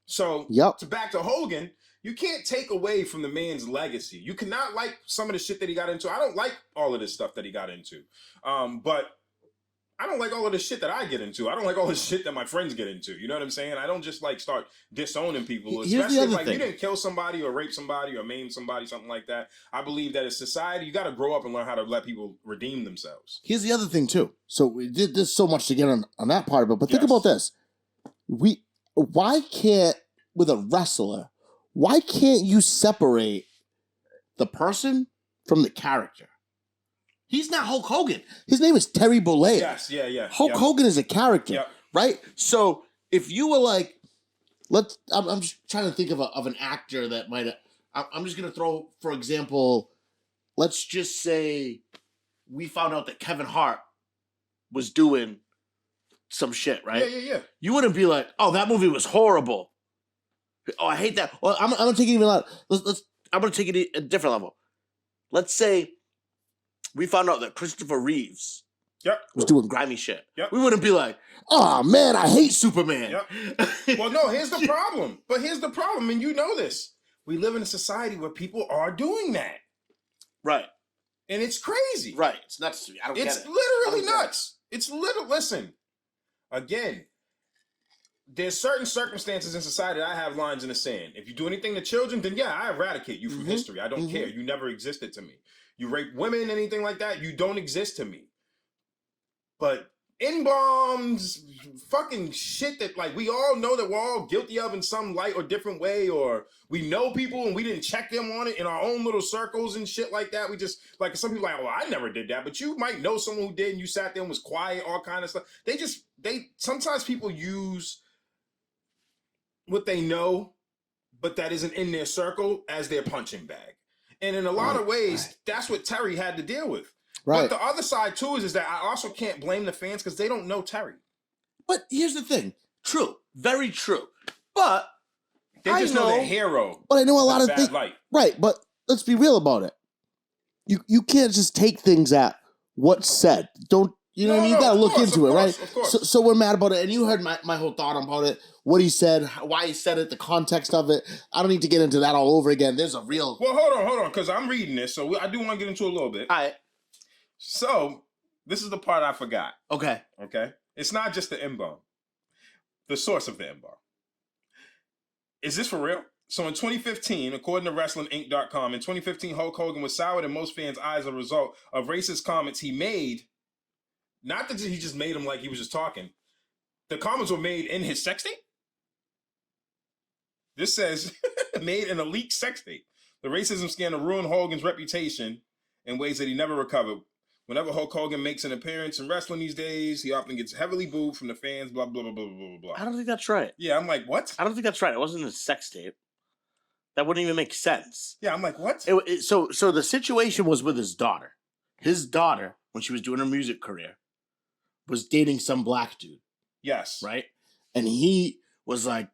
So back to Hogan, you can't take away from the man's legacy. You cannot like some of the shit that he got into. I don't like all of this stuff that he got into. But I don't like all of the shit that I get into. I don't like all the shit that my friends get into. You know what I'm saying? I don't just like start disowning people. Especially if like you didn't kill somebody or rape somebody or maim somebody, something like that. I believe that as society, you got to grow up and learn how to let people redeem themselves. Here's the other thing too. So we did this so much to get on that part of it, but think about this. Why can't, with a wrestler, why can't you separate the person from the character? He's not Hulk Hogan. His name is Terry Bollea. Yes, yeah. Hulk Hogan is a character, right? So if you were like, I'm just trying to think of an actor that might. I'm just gonna throw, for example, let's just say we found out that Kevin Hart was doing some shit, right? Yeah. You wouldn't be like, oh, that movie was horrible. Oh, I hate that. Well, I'm gonna take it even out. I'm gonna take it a different level. Let's say we found out that Christopher Reeves Yep. was doing grimy shit. Yep. We wouldn't be like, oh man, I hate Superman. Yep. Well, no, here's the problem. But here's the problem, and you know this. We live in a society where people are doing that. Right. And it's crazy. Right. It's nuts to me. I don't get it. It's literally nuts. It's literally, listen, again, there's certain circumstances in society that I have lines in the sand. If you do anything to children, then yeah, I eradicate you from history. I don't care. You never existed to me. You rape women, anything like that, you don't exist to me. But N-bombs, fucking shit that like we all know that we're all guilty of in some light or different way, or we know people and we didn't check them on it in our own little circles and shit like that. We just, like, some people like, well, I never did that, but you might know someone who did and you sat there and was quiet, all kind of stuff. Sometimes people use what they know, but that isn't in their circle as their punching bag. And in a lot of ways, that's what Terry had to deal with. Right. But the other side too is that I also can't blame the fans because they don't know Terry. But here's the thing. True. Very true. But They just know their hero. But I know a lot of bad things. light. Right, but let's be real about it. You can't just take things at what's said. Don't you know what I mean? You gotta look into it, right? Of course. So we're mad about it, and you heard my whole thought about it, what he said, why he said it, the context of it. I don't need to get into that all over again. There's a real Well, hold on, because I'm reading this, so I do want to get into a little bit. all right. So this is the part I forgot. Okay. Okay, it's not just the M-bomb. The source of the M-bomb. Is this for real? So in 2015, according to WrestlingInc.com, in 2015, Hulk Hogan was soured in most fans' eyes as a result of racist comments he made. Not that he just made them like he was just talking. The comments were made in his sex tape. This says, made in a leaked sex tape. The racism scandal ruined Hogan's reputation in ways that he never recovered. Whenever Hulk Hogan makes an appearance in wrestling these days, he often gets heavily booed from the fans, blah, blah, blah, blah, blah, blah. I don't think that's right. Yeah, I'm like, what? I don't think that's right. It wasn't a sex tape. That wouldn't even make sense. Yeah, I'm like, what? So the situation was with his daughter. His daughter, when she was doing her music career, was dating some black dude. Yes. Right? And he was like,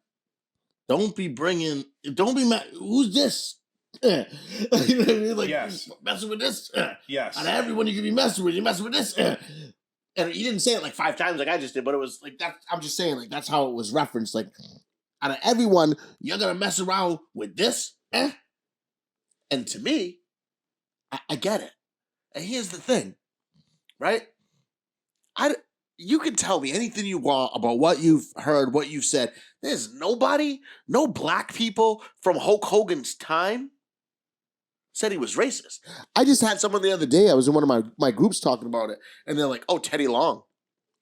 don't be mad. Who's this? You know what I mean? Like, yes. Messing with this? Yes. Out of everyone you could be messing with, you're messing with this? And he didn't say it like 5 times like I just did, but it was like that. I'm just saying, like, that's how it was referenced. Like, out of everyone, you're going to mess around with this? And to me, I get it. And here's the thing, right? You can tell me anything you want about what you've heard, what you've said. There's no black people from Hulk Hogan's time said he was racist. I just had someone the other day, I was in one of my groups talking about it, and they're like, oh, Teddy Long.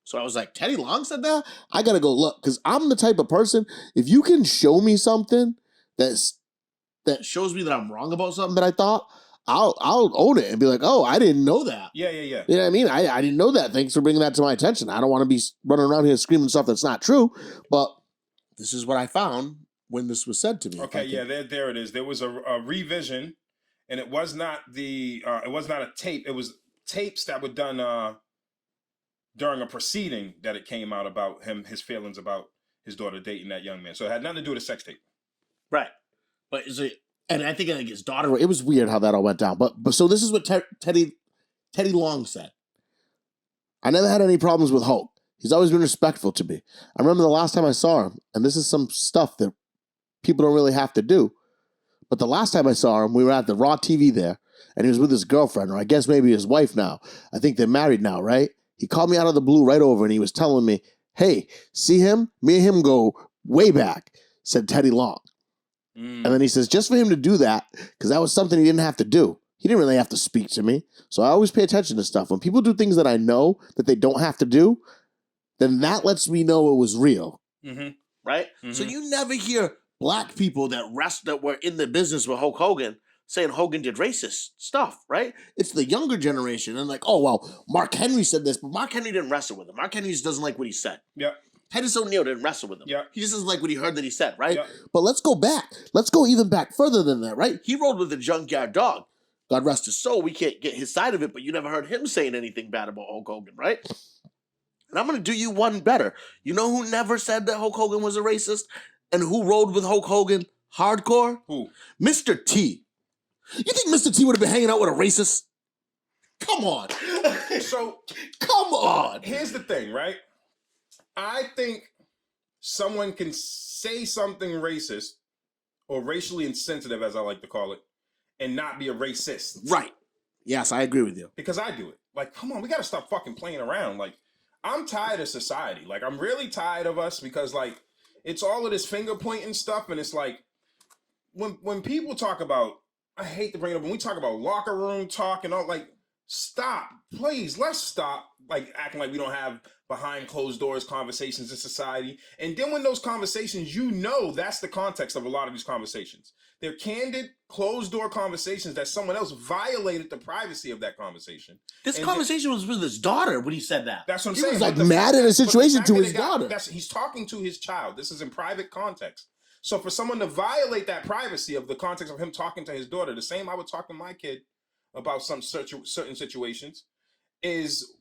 So I was like, Teddy Long said that? I got to go look, because I'm the type of person, if you can show me something that shows me that I'm wrong about something that I thought, I'll own it and be like, oh, I didn't know that. Yeah. You know what I mean? I didn't know that. Thanks for bringing that to my attention. I don't want to be running around here screaming stuff that's not true, but this is what I found when this was said to me. Okay, yeah, there it is. There was a revision, and it was not a tape. It was tapes that were done during a proceeding that it came out about his feelings about his daughter dating that young man. So it had nothing to do with a sex tape. Right. But and I think like his daughter, it was weird how that all went down. But so this is what Teddy Long said. I never had any problems with Hulk. He's always been respectful to me. I remember the last time I saw him, and this is some stuff that people don't really have to do. But the last time I saw him, we were at the Raw TV there, and he was with his girlfriend, or I guess maybe his wife now. I think they're married now, right? He called me out of the blue right over, and he was telling me, hey, see him? Me and him go way back, said Teddy Long. And then he says, just for him to do that, because that was something he didn't have to do. He didn't really have to speak to me. So I always pay attention to stuff. When people do things that I know that they don't have to do, then that lets me know it was real. Mm-hmm. Right? Mm-hmm. So you never hear black people that were in the business with Hulk Hogan saying Hogan did racist stuff, right? It's the younger generation. And like, oh, well, Mark Henry said this, but Mark Henry didn't wrestle with him. Mark Henry just doesn't like what he said. Yeah. Titus O'Neil didn't wrestle with him. Yeah. He just doesn't like what he heard that he said, right? Yeah. But let's go back. Let's go even back further than that, right? He rolled with the Junkyard Dog. God rest his soul. We can't get his side of it, but you never heard him saying anything bad about Hulk Hogan, right? And I'm going to do you one better. You know who never said that Hulk Hogan was a racist and who rolled with Hulk Hogan hardcore? Who? Mr. T. You think Mr. T would have been hanging out with a racist? Come on. So Come on. here's the thing, right? I think someone can say something racist or racially insensitive, as I like to call it, and not be a racist. Right. Yes, I agree with you. Because I do it. Like, come on, we got to stop fucking playing around. Like, I'm tired of society. Like, I'm really tired of us because, like, it's all of this finger pointing stuff, and it's like, when people talk about, I hate to bring it up, when we talk about locker room talk and all, like, stop, please, let's stop, like, acting like we don't have behind closed doors conversations in society. And then when those conversations, you know, that's the context of a lot of these conversations. They're candid, closed door conversations that someone else violated the privacy of that conversation. This And conversation was with his daughter when he said that. that's what I'm He saying. was But like mad at a situation to his daughter. He's talking to his child. This is in private context. So for someone to violate that privacy of the context of him talking to his daughter, the same I would talk to my kid about some certain situations, is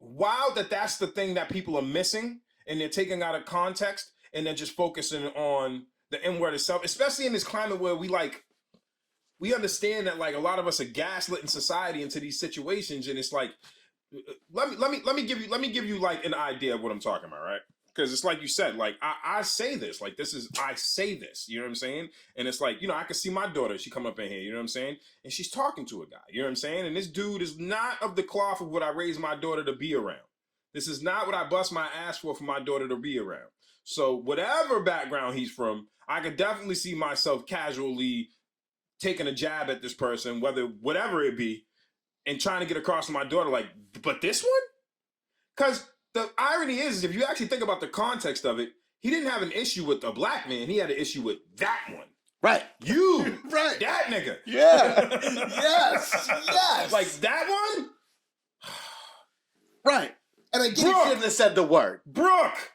wow, that's the thing that people are missing, and they're taking out of context, and they're just focusing on the N-word itself, especially in this climate where we understand that, like, a lot of us are gaslit in society into these situations, and it's like, let me give you like an idea of what I'm talking about, right? Because it's like you said, like, I say this, like, I say this, you know what I'm saying? And it's like, you know, I can see my daughter, she come up in here, you know what I'm saying? And she's talking to a guy, you know what I'm saying? And this dude is not of the cloth of what I raised my daughter to be around. This is not what I bust my ass for my daughter to be around. So whatever background he's from, I could definitely see myself casually taking a jab at this person, whatever it be, and trying to get across to my daughter, like, but this one? Because the irony is, if you actually think about the context of it, he didn't have an issue with a black man. He had an issue with that one. Right. You. Right. That nigga. Yeah. Yes. Yes. Like, that one? Right. And I get he Brooke. shouldn't have said the word. Brooke.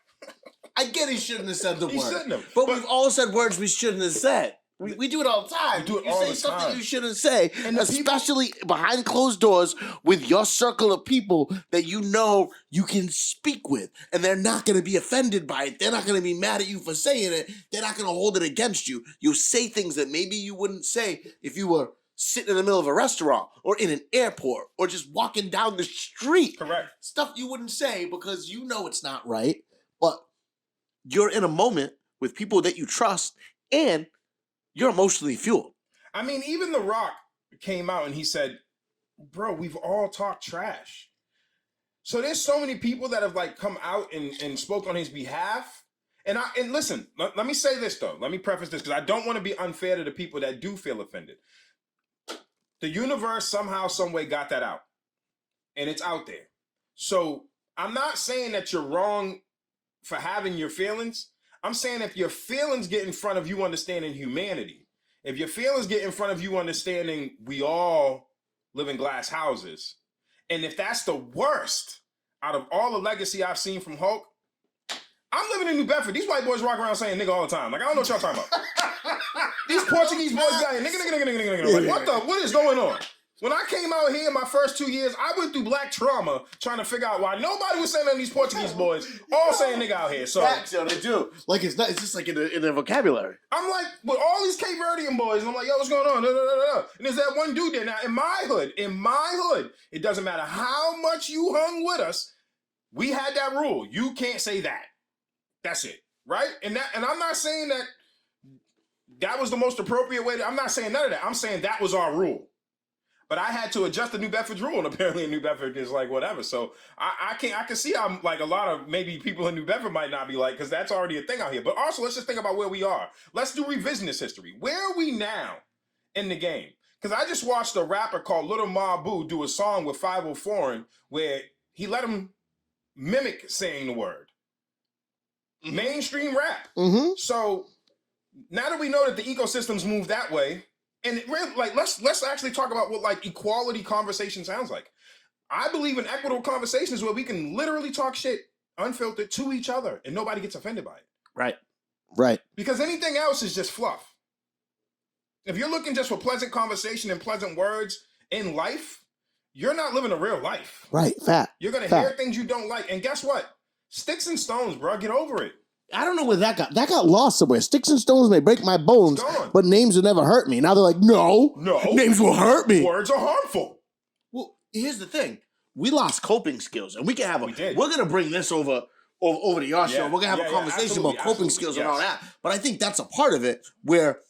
I get he shouldn't have said the He word. shouldn't have. But we've all said words we shouldn't have said. We do it all the time. We do it you all say the something time. you shouldn't say, And the especially behind closed doors with your circle of people that you know you can speak with, and they're not going to be offended by it. They're not going to be mad at you for saying it. They're not going to hold it against you. You'll say things that maybe you wouldn't say if you were sitting in the middle of a restaurant or in an airport or just walking down the street. Correct. Stuff you wouldn't say because you know it's not right, but you're in a moment with people that you trust and you're emotionally fueled. I mean, even The Rock came out and he said, bro, we've all talked trash. So there's so many people that have, like, come out and spoke on his behalf. And listen, let me say this, though. Let me preface this, because I don't want to be unfair to the people that do feel offended. The universe somehow, some way got that out. And it's out there. So I'm not saying that you're wrong for having your feelings. I'm saying if your feelings get in front of you understanding humanity, if your feelings get in front of you understanding we all live in glass houses, and if that's the worst out of all the legacy I've seen from Hulk, I'm living in New Bedford. These white boys walk around saying nigga all the time. Like, I don't know what y'all talking about. These Portuguese boys got here, nigga. Like, what is going on? When I came out here in my first 2 years, I went through black trauma trying to figure out why nobody was saying none of these Portuguese boys all saying nigga out here. So Facts, yo, they do. Like, it's not. It's just like in their vocabulary. I'm like, with all these Cape Verdean boys, and I'm like, yo, what's going on? And there's that one dude there. Now, in my hood, it doesn't matter how much you hung with us, we had that rule. You can't say that. That's it, right? And I'm not saying that was the most appropriate way. I'm not saying none of that. I'm saying that was our rule. But I had to adjust the New Bedford's rule, and apparently in New Bedford is like whatever. So I can see how, like, a lot of maybe people in New Bedford might not be like, because that's already a thing out here. But also, let's just think about where we are. Let's do revisionist history. Where are we now in the game? Because I just watched a rapper called Little Mabu do a song with 504 where he let him mimic saying the word. Mm-hmm. Mainstream rap. Mm-hmm. So now that we know that the ecosystems move that way, and it really, like, let's actually talk about what, like, equality conversation sounds like. I believe in equitable conversations where we can literally talk shit unfiltered to each other and nobody gets offended by it. Right. Right. Because anything else is just fluff. If you're looking just for pleasant conversation and pleasant words in life, you're not living a real life. Right. Fact. You're going to hear things you don't like. And guess what? Sticks and stones, bro. Get over it. I don't know where that got lost somewhere. Sticks and stones may break my bones, but names will never hurt me. Now they're like, no, names will hurt me. Words are harmful. Well, here's the thing. We lost coping skills, and we can have We did. we're gonna bring this over to your show. Yeah. We're gonna have a conversation absolutely, about coping absolutely, skills yes. and all that. But I think that's a part of it where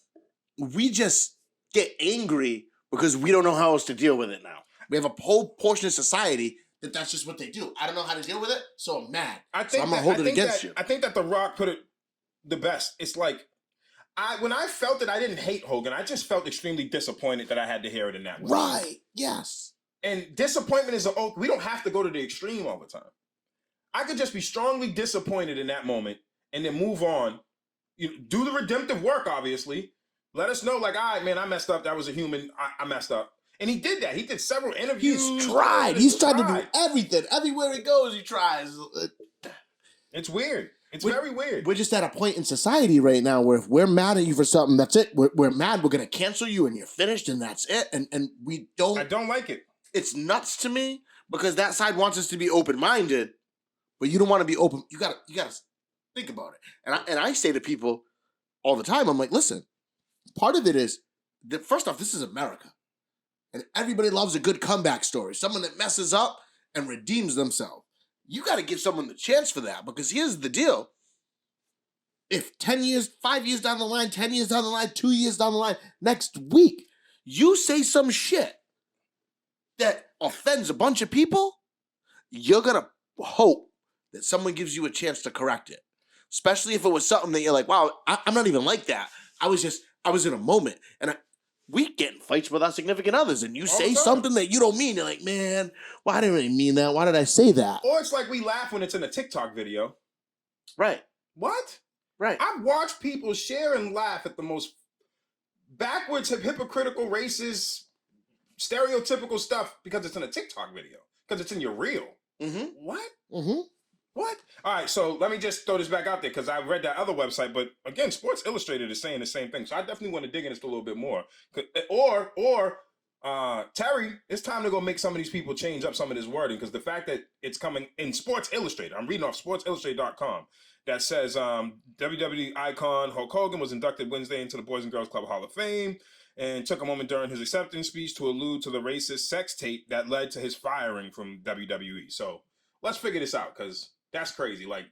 we just get angry because we don't know how else to deal with it now. We have a whole portion of society that's just what they do. I don't know how to deal with it, so I'm mad. I think so I'm gonna hold it against you. I think that The Rock put it the best. It's like when I felt it, I didn't hate Hogan. I just felt extremely disappointed that I had to hear it in that way. Right. Yes. And disappointment is we don't have to go to the extreme all the time. I could just be strongly disappointed in that moment and then move on. You do the redemptive work, obviously. Let us know, like, all right, man, I messed up. That was a human. I messed up. And he did that. He did several interviews. He's tried. He's tried to do everything. Everywhere he goes, he tries. It's weird. It's very weird. We're just at a point in society right now where if we're mad at you for something, that's it. We're mad. We're going to cancel you and you're finished and that's it. And we don't. I don't like it. It's nuts to me because that side wants us to be open-minded, but you don't want to be open. You gotta think about it. And I say to people all the time, I'm like, listen, part of it is that first off, this is America. And everybody loves a good comeback story. Someone that messes up and redeems themselves. You got to give someone the chance for that because here's the deal. If 10 years, 5 years down the line, 10 years down the line, 2 years down the line, next week, you say some shit that offends a bunch of people, you're going to hope that someone gives you a chance to correct it. Especially if it was something that you're like, wow, I'm not even like that. I was in a moment. And we get in fights with our significant others. And you say something that you don't mean. You're like, man, well, I didn't really mean that. Why did I say that? Or it's like we laugh when it's in a TikTok video. Right. What? Right. I've watched people share and laugh at the most backwards, hypocritical, racist, stereotypical stuff because it's in a TikTok video. Because it's in your reel. Mm-hmm. What? Mm-hmm. What? All right, so let me just throw this back out there because I read that other website, but again, Sports Illustrated is saying the same thing. So I definitely want to dig in this a little bit more. Terry, it's time to go make some of these people change up some of this wording because the fact that it's coming in Sports Illustrated, I'm reading off sportsillustrated.com, that says WWE icon Hulk Hogan was inducted Wednesday into the Boys and Girls Club Hall of Fame and took a moment during his acceptance speech to allude to the racist sex tape that led to his firing from WWE. So let's figure this out because that's crazy. Like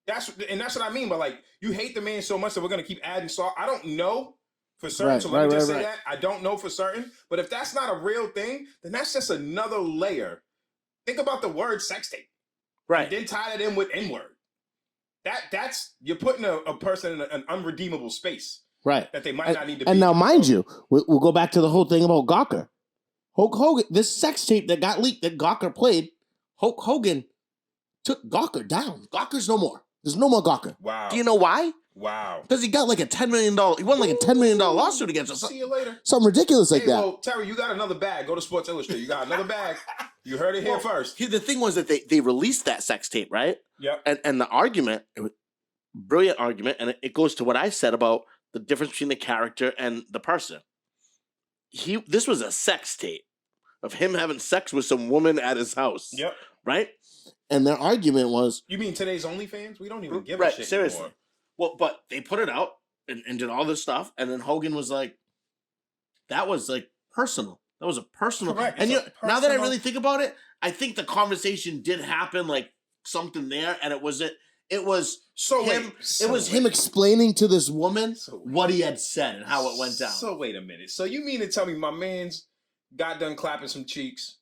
that's what I mean by like you hate the man so much that we're gonna keep adding salt. I don't know for certain, right, so let me just say right. that. I don't know for certain, but if that's not a real thing, then that's just another layer. Think about the word sex tape. Right. And then tie it in with N-word. That's you're putting a person in an unredeemable space. Right. That they might not need to be. And now, mind you, we'll go back to the whole thing about Gawker. Hulk Hogan, this sex tape that got leaked that Gawker played, Hulk Hogan took Gawker down. Gawker's no more. There's no more Gawker. Wow. Do you know why? Wow. Because he got like a $10 million, he won like a $10 million lawsuit against us. See you later. Something ridiculous like that. Well, Terry, you got another bag. Go to Sports Illustrated. You got another bag. You heard it here first. The thing was that they released that sex tape, right? Yep. And the argument, it was a brilliant argument, and it goes to what I said about the difference between the character and the person. This was a sex tape of him having sex with some woman at his house. Yep. Right? And their argument was... You mean today's OnlyFans? We don't even give a right, shit seriously. anymore. Well, but they put it out and did all this stuff, and then Hogan was like, that was like personal. That was a personal... Correct. And now that I personal- really think about it, I think the conversation did happen, like something there, and it was him explaining to this woman what he had said and how it went down. So wait a minute. So you mean to tell me my man's got done clapping some cheeks?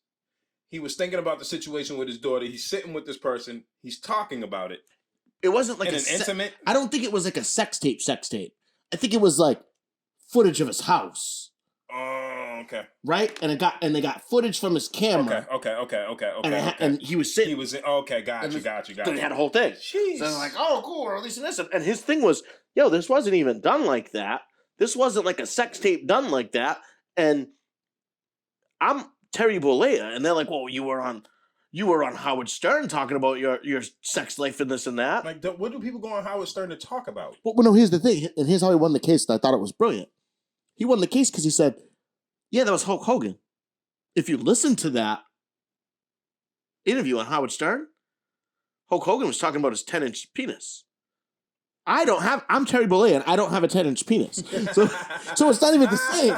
He was thinking about the situation with his daughter. He's sitting with this person. He's talking about it. It wasn't like an intimate. I don't think it was like a sex tape. I think it was like footage of his house. Oh, okay. Right, and they got footage from his camera. Okay. And he was sitting. He was okay. Got you. So he had a whole thing. Jeez. So they're like, oh, cool, we're releasing this. And his thing was, yo, this wasn't even done like that. This wasn't like a sex tape done like that. And I'm Terry Bollea, and they're like, well, you were on Howard Stern talking about your sex life and this and that. Like, what do people go on Howard Stern to talk about? Well, no, here's the thing, and here's how he won the case. And I thought it was brilliant. He won the case because he said, yeah, that was Hulk Hogan. If you listen to that interview on Howard Stern, Hulk Hogan was talking about his 10-inch penis. I'm Terry Bollea, and I don't have a 10-inch penis. So it's not even the same.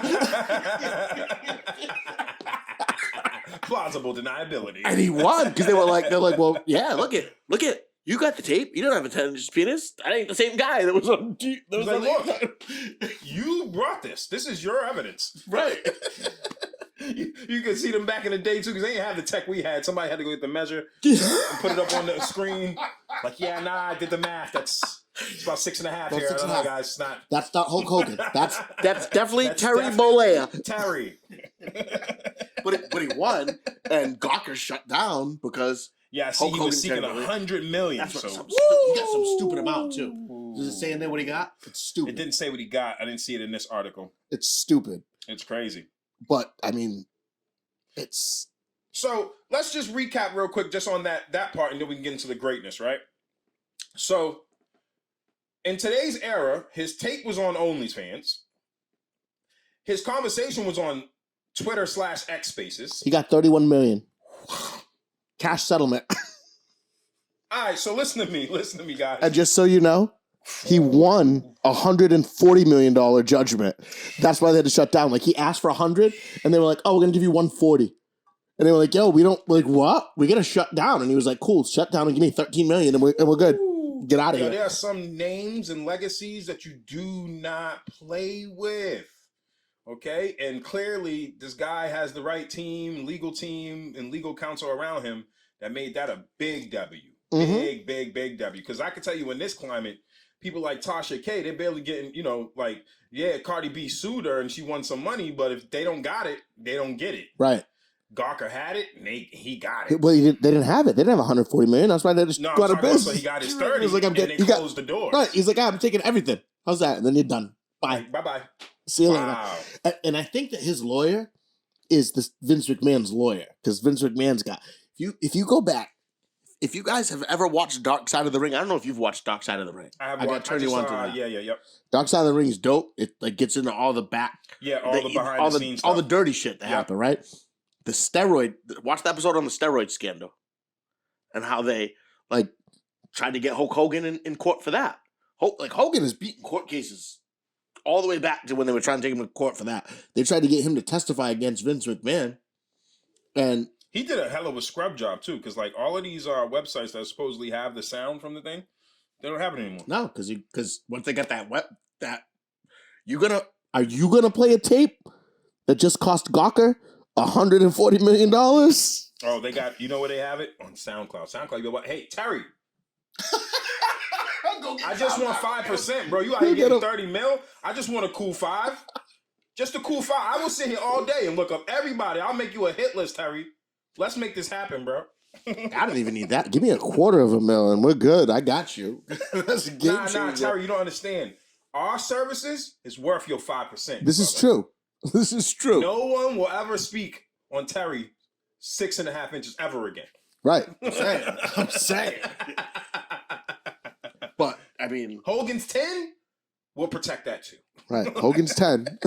Plausible deniability. And he won because they're like, well, yeah, look at, you got the tape. You don't have a 10-inch penis. That ain't the same guy that was on. That was Like, on look, you brought this. This is your evidence. right. You can see them back in the day too, because they didn't have the tech we had. Somebody had to go get the measure and put it up on the screen. Like, yeah, I did the math. It's about 6.5 here. I don't know, guys. It's not. That's not Hulk Hogan. That's definitely Terry Bollea. Terry. But he won, and Gawker shut down because. Yeah, I see, Hulk he was Hogan seeking 100 million. That's what so he got some stupid amount too. Does it say in there what he got? It's stupid. It didn't say what he got. I didn't see it in this article. It's stupid. It's crazy. But I mean, it's. So let's just recap real quick, just on that part, and then we can get into the greatness, right? So in today's era, his tape was on OnlyFans. His conversation was on Twitter /X Spaces. He got 31 million. Cash settlement. All right, so listen to me, guys. And just so you know, he won $140 million judgment. That's why they had to shut down. Like, he asked for 100, and they were like, "Oh, we're gonna give you 140." And they were like, "Yo, we don't like what? We gotta shut down." And he was like, "Cool, shut down and give me 13 million, and we're good. Get out of here." There are some names and legacies that you do not play with. Okay, and clearly this guy has the right team, and legal counsel around him that made that a big W. Mm-hmm. Big W. Because I can tell you in this climate, people like Tasha K, they're barely getting, like, yeah, Cardi B sued her and she won some money, but if they don't got it, they don't get it. Right. Gawker had it, and he got it. Well, they didn't have it. They didn't have 140 million. That's why they just got a business. So he got his 30, like, and they closed the door. Right. He's like, I'm taking everything. How's that? And then you're done. Bye. Bye-bye. See you Wow. later. And I think that his lawyer is this Vince McMahon's lawyer, because Vince McMahon's got. If you go back, if you guys have ever watched Dark Side of the Ring, I don't know if you've watched Dark Side of the Ring. I have got to turn you on to that. Yeah. Dark Side of the Ring is dope. It like gets into all the back, all the behind the scenes stuff. all the dirty shit that happened, right? The steroid. Watch the episode on the steroid scandal, and how they like tried to get Hulk Hogan in court for that. Hogan has beaten court cases all the way back to when they were trying to take him to court for that. They tried to get him to testify against Vince McMahon, and he did a hell of a scrub job too, because like all of these websites that supposedly have the sound from the thing, they don't have it anymore. No, because once they got that are you gonna play a tape that just cost Gawker $140 million? Oh, they got, you know where they have it? On SoundCloud. SoundCloud, you go, hey, Terry. I just want 5%, bro. You out here getting 30 mil? I just want a cool 5. Just a cool 5. I will sit here all day and look up everybody. I'll make you a hit list, Terry. Let's make this happen, bro. I don't even need that. Give me $250,000 and we're good. I got you. That's a game changer. Nah, Terry, you don't understand. Our services is worth your 5%. This is true. This is true. No one will ever speak on Terry 6.5 inches ever again. Right. I'm saying. But, I mean... Hogan's 10, we'll protect that too. Right. Hogan's 10.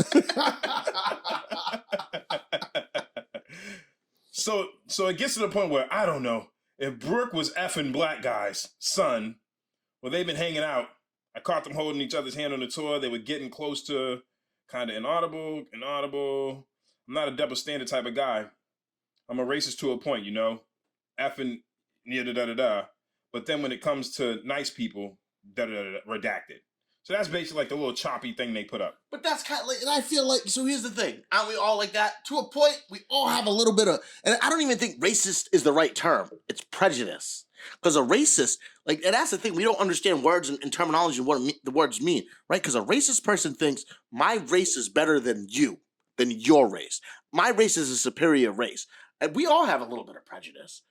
So it gets to the point where, I don't know, if Brooke was effing black guy's son, well, they've been hanging out. I caught them holding each other's hand on the tour. They were getting close to kind of inaudible. I'm not a double standard type of guy. I'm a racist to a point, effing, da-da-da-da-da. But then when it comes to nice people, da-da-da-da, redacted. So that's basically like the little choppy thing they put up. But that's kind of like, and I feel like, so here's the thing. Aren't we all like that? To a point, we all have a little bit of, and I don't even think racist is the right term. It's prejudice. Because a racist, and that's the thing, we don't understand words and terminology and what the words mean, right? Because a racist person thinks, my race is better than your race. My race is a superior race. And we all have a little bit of prejudice.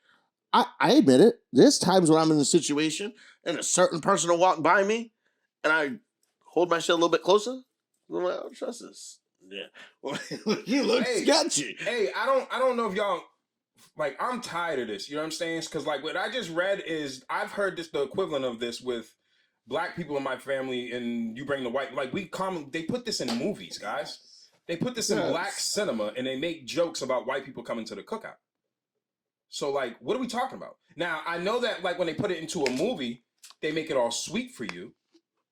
I admit it. There's times when I'm in a situation and a certain person will walk by me and I hold my shit a little bit closer. I'm like, I don't trust this. Yeah. You look sketchy. Hey, I don't know if y'all, I'm tired of this. You know what I'm saying? Because what I just read is, I've heard the equivalent of this with black people in my family, and you bring the white, they put this in movies, guys. They put this in black cinema, and they make jokes about white people coming to the cookout. So, what are we talking about? Now, I know that, when they put it into a movie, they make it all sweet for you,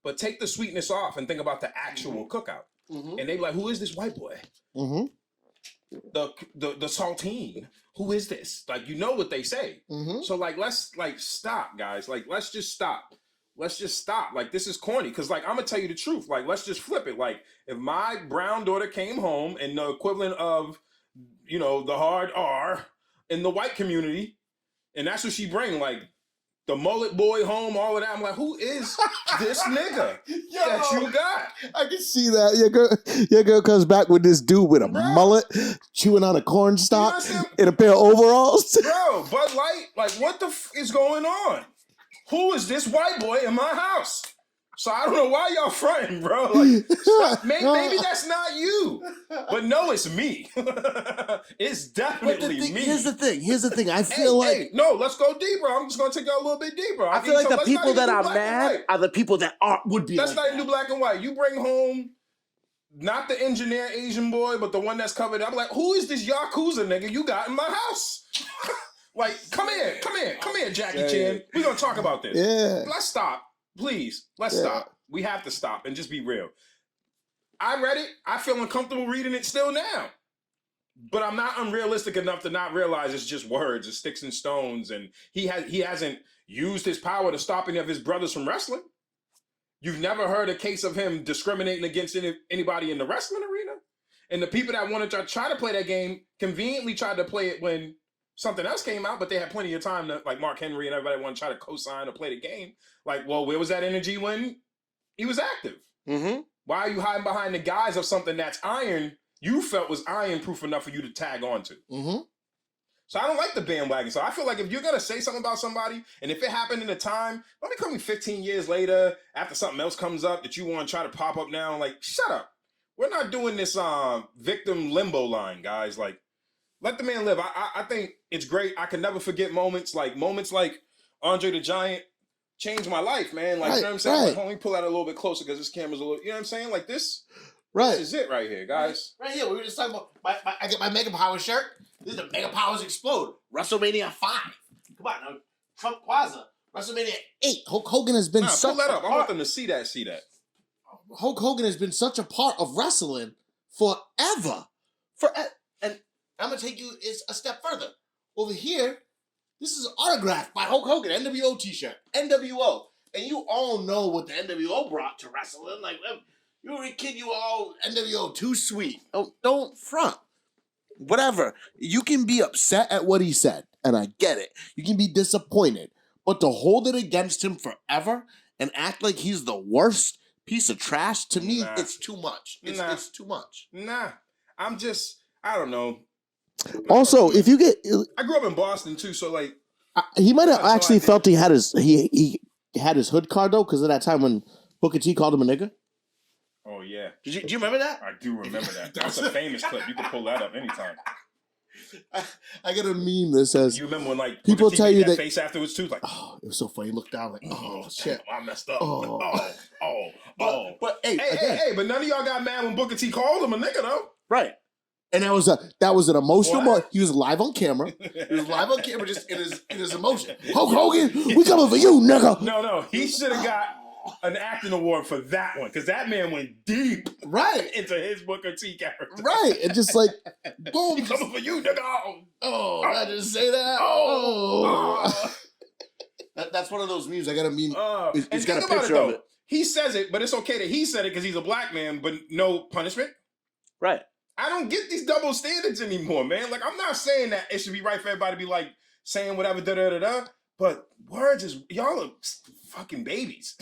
but take the sweetness off and think about the actual cookout. Mm-hmm. And they be like, who is this white boy? Mm-hmm. the saltine. Who is this? Like, you know what they say. Mm-hmm. So like, let's like stop, guys. Like, let's just stop. Let's just stop. Like, this is corny. Cause like, I'm gonna tell you the truth. Like, let's just flip it. Like, if my brown daughter came home and the equivalent of, you know, the hard R in the white community, and that's what she bring, like the mullet boy home, all of that. I'm like, who is this nigga that you got? I can see that. Your girl comes back with this dude with a mullet, chewing on a corn stalk in a pair of overalls. Bro, Bud Light, like, what the is going on? Who is this white boy in my house? So I don't know why y'all fronting, bro. Like, stop. Maybe that's not you, but no, it's me. It's definitely me. Here's the thing. I feel like no, let's go deeper. I'm just gonna take y'all a little bit deeper. I feel like the people that are mad are the people that would be. Let's like not that. even do black and white. You bring home not the engineer Asian boy, but the one that's covered. I'm like, who is this Yakuza nigga you got in my house? Like, come here, Jackie Chan. We're gonna talk about this. Yeah. Let's stop. Please, let's stop. We have to stop and just be real. I read it. I feel uncomfortable reading it still now. But I'm not unrealistic enough to not realize it's just words, it's sticks and stones, and he hasn't used his power to stop any of his brothers from wrestling. You've never heard a case of him discriminating against anybody in the wrestling arena. And the people that wanted to try to play that game conveniently tried to play it when something else came out, but they had plenty of time to, like Mark Henry and everybody want to try to co-sign or play the game. Like, well, where was that energy when he was active? Mm-hmm. Why are you hiding behind the guise of something that's iron, you felt was iron-proof enough for you to tag onto? Mm-hmm. So I don't like the bandwagon. So I feel like if you're going to say something about somebody, and if it happened in a time, let me come 15 years later, after something else comes up that you want to try to pop up now, like, shut up. We're not doing this victim limbo line, guys. Like, let the man live. I think it's great. I can never forget moments like Andre the Giant changed my life, man. Like, you know what I'm saying? Like, let me pull that a little bit closer because this camera's a little, you know what I'm saying? Like this is it right here, guys. Right here. We were just talking about I get my Mega Power shirt. This is the Mega Powers Explode. WrestleMania 5. Come on now. Trump Plaza. WrestleMania 8. Hulk Hogan has been pull that up. I want them to see that. Hulk Hogan has been such a part of wrestling forever. And I'm going to take you a step further. Over here, this is autographed by Hulk Hogan, NWO t-shirt. NWO. And you all know what the NWO brought to wrestling. Like, you were a kid, you all NWO too sweet. Don't front. Whatever. You can be upset at what he said, and I get it. You can be disappointed. But to hold it against him forever and act like he's the worst piece of trash, to me, it's too much. It's too much. Nah. I don't know. Also, if you get, I grew up in Boston too, so like he might have actually felt he had his hood card though, because of that time when Booker T called him a nigga. Oh yeah, do you remember that? I do remember that. That's a famous clip. You can pull that up anytime. I got a meme that says, you remember when like people tell you that face afterwards too, like, oh, it was so funny. He looked down like, oh shit, I messed up. But hey, but none of y'all got mad when Booker T called him a nigga though, right? And that was an emotional moment. He was live on camera. He was live on camera, just in his emotion. Hulk Hogan, we coming for you, nigga. No, he should have got an acting award for that one because that man went deep into his Booker T character. Right, and just like, boom, he coming for you, nigga. I just say that. That's one of those memes. I got a meme. It's got a picture of it. He says it, but it's okay that he said it because he's a black man, but no punishment. Right. I don't get these double standards anymore, man. Like, I'm not saying that it should be right for everybody to be like saying whatever, but words is, y'all are fucking babies.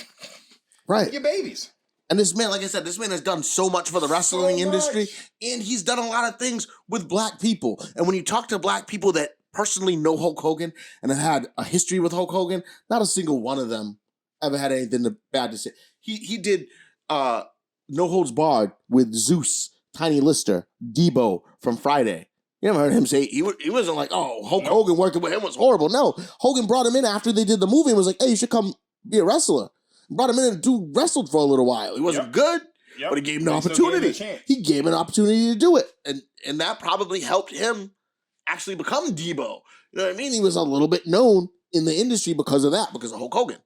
Right. You're babies. And this man, like I said, this man has done so much for the wrestling industry, and he's done a lot of things with black people. And when you talk to black people that personally know Hulk Hogan and have had a history with Hulk Hogan, not a single one of them ever had anything bad to say. He did No Holds Barred with Zeus, Tiny Lister, Debo from Friday. You never heard him say, he wasn't like, oh, Hulk Hogan working with him was horrible. No, Hogan brought him in after they did the movie and was like, hey, you should come be a wrestler. Brought him in and the dude wrestled for a little while. He wasn't good, but he gave him an opportunity. He gave him an opportunity to do it. And that probably helped him actually become Debo. You know what I mean? He was a little bit known in the industry because of that, because of Hulk Hogan.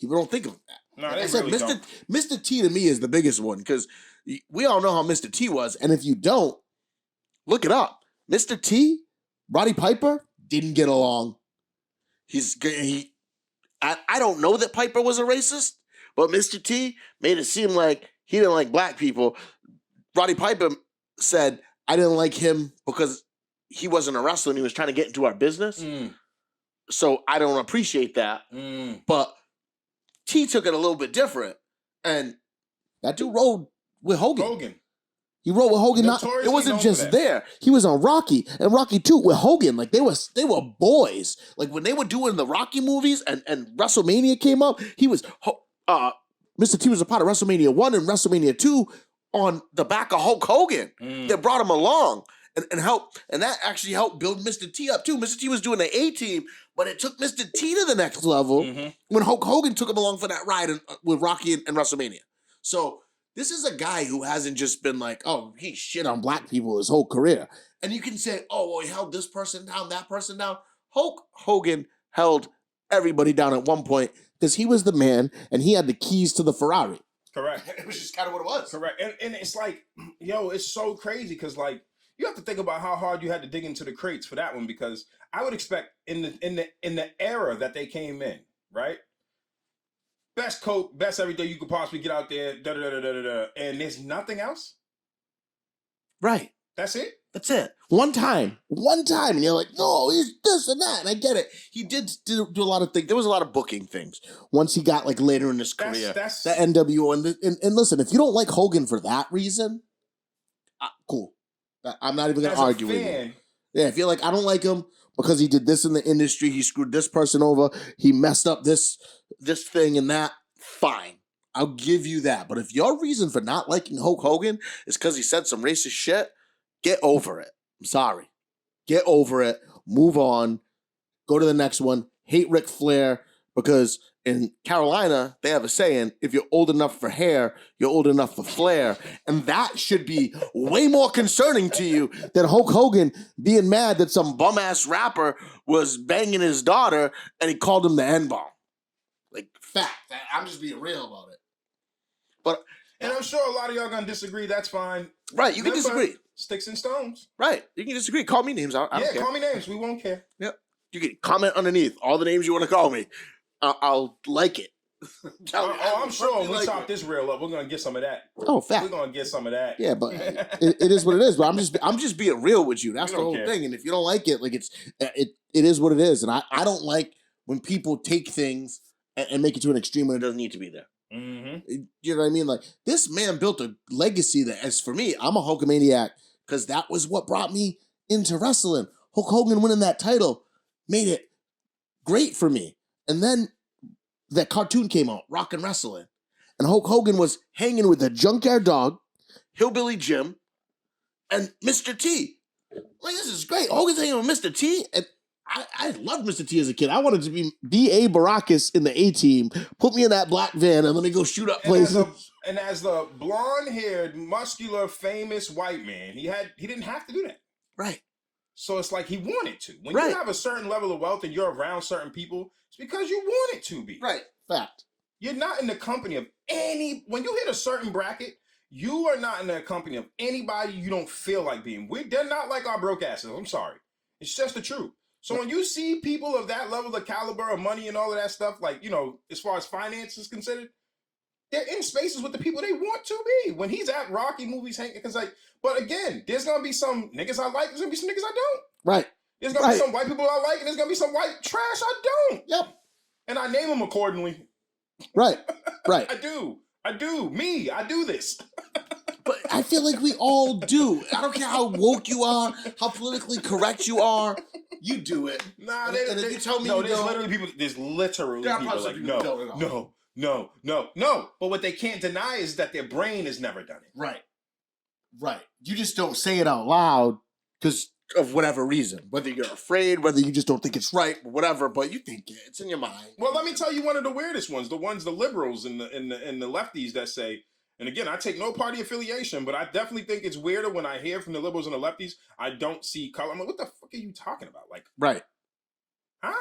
People don't think of that. No, like they I said, really don't. Mr. T to me is the biggest one because we all know how Mr. T was. And if you don't, Look it up. Mr. T, Roddy Piper didn't get along. I don't know that Piper was a racist, but Mr. T made it seem like he didn't like black people. Roddy Piper said, I didn't like him because he wasn't a wrestler and he was trying to get into our business. So I don't appreciate that. But T took it a little bit different. And that dude rode with Hogan. He rode with Hogan. It wasn't just there. He was on Rocky and Rocky 2 with Hogan. Like they were boys. Like when they were doing the Rocky movies and WrestleMania came up, he was Mr. T was a part of WrestleMania 1 and WrestleMania 2 on the back of Hulk Hogan. That brought him along and helped, and that actually helped build Mr. T up too. Mr. T was doing the A-team, but it took Mr. T to the next level when Hulk Hogan took him along for that ride with Rocky and WrestleMania. So this is a guy who hasn't just been like, oh, he shit on black people his whole career. And you can say, oh, well, he held this person down, that person down. Hulk Hogan held everybody down at one point because he was the man and he had the keys to the Ferrari. Correct. It was just kind of what it was. Correct. And it's like, yo, it's so crazy because like you have to think about how hard you had to dig into the crates for that one, because I would expect in the era that they came in, right? Best coat, best everything you could possibly get out there, and there's nothing else. Right. That's it. That's it. One time, and you're like, no, he's this and that, and I get it. He did do a lot of things. There was a lot of booking things once he got like later in his career. That's the NWO and listen, if you don't like Hogan for that reason, cool. I'm not even gonna argue with you. Yeah, if you're like, I don't like him because he did this in the industry, he screwed this person over, he messed up this thing and that, fine. I'll give you that. But if your reason for not liking Hulk Hogan is because he said some racist shit, get over it. I'm sorry. Get over it. Move on. Go to the next one. Hate Ric Flair because in Carolina, they have a saying, if you're old enough for hair, you're old enough for flair. And that should be way more concerning to you than Hulk Hogan being mad that some bum-ass rapper was banging his daughter and he called him the N-bomb. Like, fact. I'm just being real about it. But and I'm sure a lot of y'all gonna disagree. That's fine. Right, you can disagree. Sticks and stones. Right, you can disagree. Call me names. I don't care. Call me names. We won't care. Yep. You can comment underneath all the names you want to call me. I'll like it. I'm sure when we top this reel up, we're gonna get some of that. Oh, fact. We're gonna get some of that. Yeah, but it is what it is. But I'm just being real with you. That's the whole care. thing. And if you don't like it, like it is what it is. And I don't like when people take things and make it to an extreme when it doesn't need to be there. Mm-hmm. You know what I mean? Like this man built a legacy that, as for me, I'm a Hulkamaniac because that was what brought me into wrestling. Hulk Hogan winning that title made it great for me. And then that cartoon came out, Rockin' Wrestling. And Hulk Hogan was hanging with the Junkyard Dog, Hillbilly Jim, and Mr. T. Like, this is great. Hogan's hanging with Mr. T. And I loved Mr. T as a kid. I wanted to be B.A. Baracus in the A-team, put me in that black van, and let me go shoot up places. And as the blonde-haired, muscular, famous white man, he didn't have to do that. Right. So it's like he wanted to. When right. you have a certain level of wealth and you're around certain people, it's because you want it to be. Right. Fact. You're not in the company of any... When you hit a certain bracket, you are not in the company of anybody you don't feel like being. They're not like our broke asses. I'm sorry. It's just the truth. So when you see people of that level of caliber of money and all of that stuff, like, you know, as far as finance is considered, they're in spaces with the people they want to be. When he's at Rocky movies, because like, but again, there's gonna be some niggas I like, there's gonna be some niggas I don't. Right. There's gonna be some white people I like, and there's gonna be some white trash I don't. Yep. And I name them accordingly. Right. Right. I do. Me, I do this. But I feel like we all do. I don't care how woke you are, how politically correct you are. You do it. Nah, and if you tell me no, you there's don't, literally people like, no. But what they can't deny is that their brain has never done it. Right. Right. You just don't say it out loud because of whatever reason. Whether you're afraid, whether you just don't think it's right, whatever, but you think it's in your mind. Well, let me tell you one of the weirdest ones. The liberals and the lefties that say, and again, I take no party affiliation, but I definitely think it's weirder when I hear from the liberals and the lefties, I don't see color. I'm like, what the fuck are you talking about? Like, right. Huh?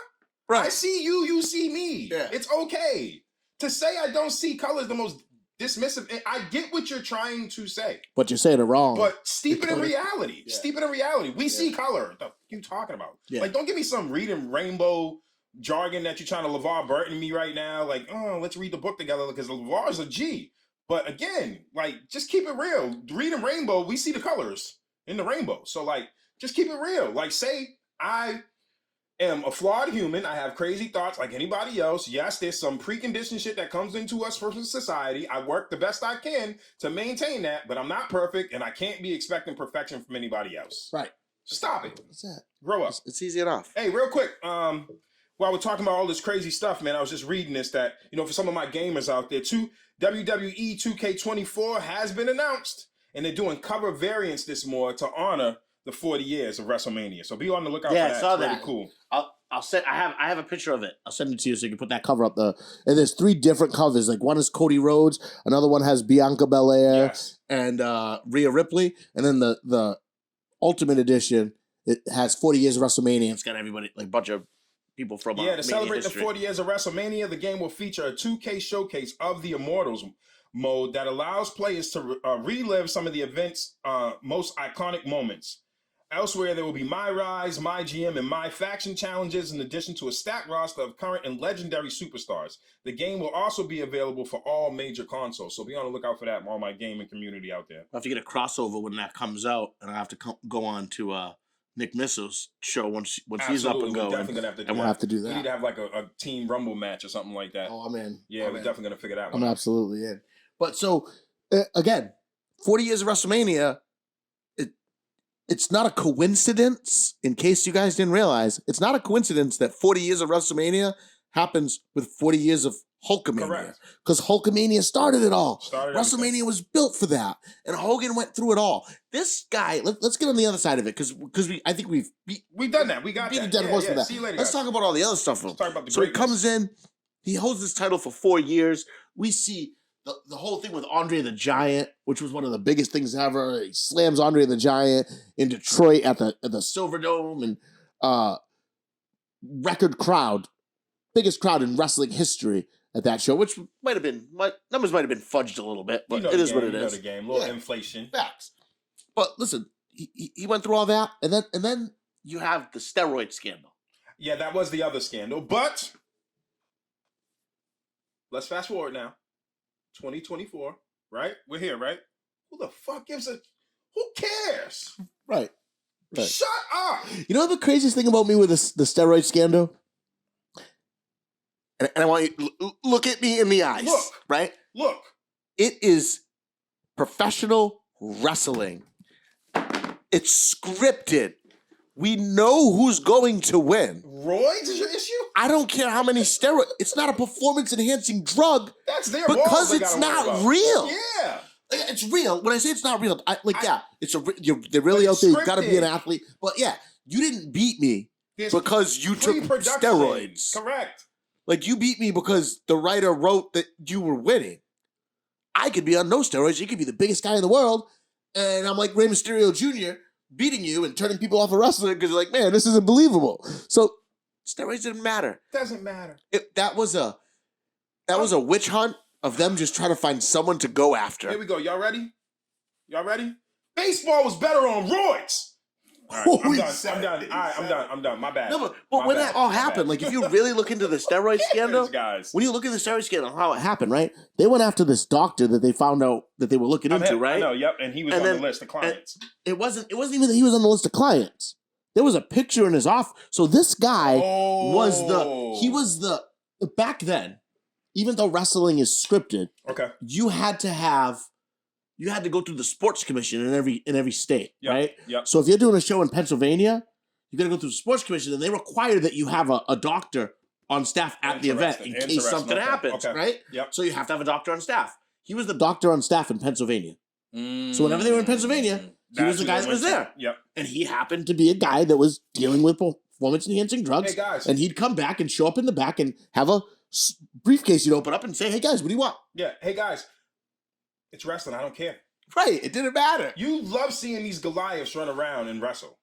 Right. I see you, you see me. Yeah. It's okay. To say I don't see color is the most dismissive. I get what you're trying to say, But you're saying it wrong. but steep it in reality. Yeah. Steep it in reality. We see color. What the fuck you talking about? Yeah. Like, don't give me some reading rainbow jargon that you're trying to LeVar Burton me right now. Like, oh, let's read the book together because LeVar's a G. But again, like, just keep it real. Reading rainbow, we see the colors in the rainbow. So, like, just keep it real. Like, say I am a flawed human. I have crazy thoughts like anybody else. Yes, there's some preconditioned shit that comes into us from society. I work the best I can to maintain that, but I'm not perfect, and I can't be expecting perfection from anybody else. Right. Stop it. What's that? Grow up. It's easy enough. Hey, real quick, while we're talking about all this crazy stuff, man, I was just reading this that, for some of my gamers out there, WWE 2K24 has been announced, and they're doing cover variants this more to honor the 40 years of WrestleMania. So be on the lookout for that. I saw it's that. Really cool. I'll send. I have a picture of it. I'll send it to you so you can put that cover up there. And there's 3 different covers. Like one is Cody Rhodes, another one has Bianca Belair Yes. and Rhea Ripley, and then the Ultimate Edition, it has 40 years of WrestleMania. It's got everybody, like a bunch of people from To Mania celebrate history. the 40 years of WrestleMania, the game will feature a 2K showcase of the Immortals mode that allows players to relive some of the event's most iconic moments. Elsewhere, there will be My Rise, My GM, and My Faction challenges in addition to a stacked roster of current and legendary superstars. The game will also be available for all major consoles, so be on the lookout for that from all my gaming community out there. I'll have to get a crossover when that comes out, and I have to go on to Nick Misso's show once he's up and We're going. definitely going to have to do And we'll that. have to do We need that. to have like a Team Rumble match or something like that. Oh, I'm in. Yeah, I'm we're in. definitely going to figure that I'm one out. absolutely in. But so, again, 40 years of WrestleMania, it's not a coincidence, in case you guys didn't realize, it's not a coincidence that 40 years of WrestleMania happens with 40 years of Hulkamania. Correct. Because Hulkamania started it all. Started everything. WrestleMania was built for that, and Hogan went through it all. This guy, let's get on the other side of it, because I think we've We've done that. We got beat that. a dead horse with that. See you later, Let's guys. talk about all the other stuff. Let's talk about the So he greatness. comes in, he holds this title for 4 years. We see the whole thing with Andre the Giant, which was one of the biggest things ever. He slams Andre the Giant in Detroit at the Silverdome, and record crowd, biggest crowd in wrestling history at that show, which numbers might have been fudged a little bit, but it is what it You know is. the game. A little Yeah. inflation. Facts. But listen, he went through all that, and then you have the steroid scandal. Yeah, that was the other scandal. But let's fast forward now. 2024, right? We're here, right? Who the fuck gives a... Who cares? Right. Right. Shut up! You know the craziest thing about me with the steroid scandal? And I want you to look at me in the eyes, Look. right? Look. It is professional wrestling. It's scripted. We know who's going to win. Roids is your issue? I don't care how many steroids. It's not a performance-enhancing drug That's their balls because they it's gotta worry not about. real. Yeah. It's real. When I say it's not real, they're really But out it's there. You got to be an scripted. athlete. But yeah, you didn't beat me There's because you took pre-production. steroids. Correct. Like, you beat me because the writer wrote that you were winning. I could be on no steroids. You could be the biggest guy in the world. And I'm like Rey Mysterio Jr. beating you and turning people off of wrestling because you're like, man, this isn't believable. So steroids didn't matter. Doesn't matter. That was a witch hunt of them just trying to find someone to go after. Here we go. Y'all ready? Y'all ready? Baseball was better on roids. All right, I'm He done. said I'm done. it. All right, I'm done. My bad. No, but My when bad. that all My happened, bad. like if you really look into the steroid scandal, guys. when you look at the steroid scandal, how it happened, right? They went after this doctor that they found out that they were looking I'm into, hip. I right? know, yep, and he was And on then- the list of clients. It wasn't even that he was on the list of clients. There was a picture in his office. So this guy was the back then, even though wrestling is scripted, Okay. you had to go through the sports commission in every state, Yep. right? Yep. So if you're doing a show in Pennsylvania, you got to go through the sports commission, and they require that you have a doctor on staff at the event in case Interesting. something Okay. happens, Okay. right? Yep. So you have to have a doctor on staff. He was the doctor on staff in Pennsylvania. So whenever they were in Pennsylvania, he was the guy that was there. Yep. And he happened to be a guy that was dealing with performance-enhancing drugs. Hey, guys. And he'd come back and show up in the back and have a briefcase you'd open up and say, hey, guys, what do you want? Yeah. Hey, guys. It's wrestling. I don't care. Right. It didn't matter. You love seeing these Goliaths run around and wrestle.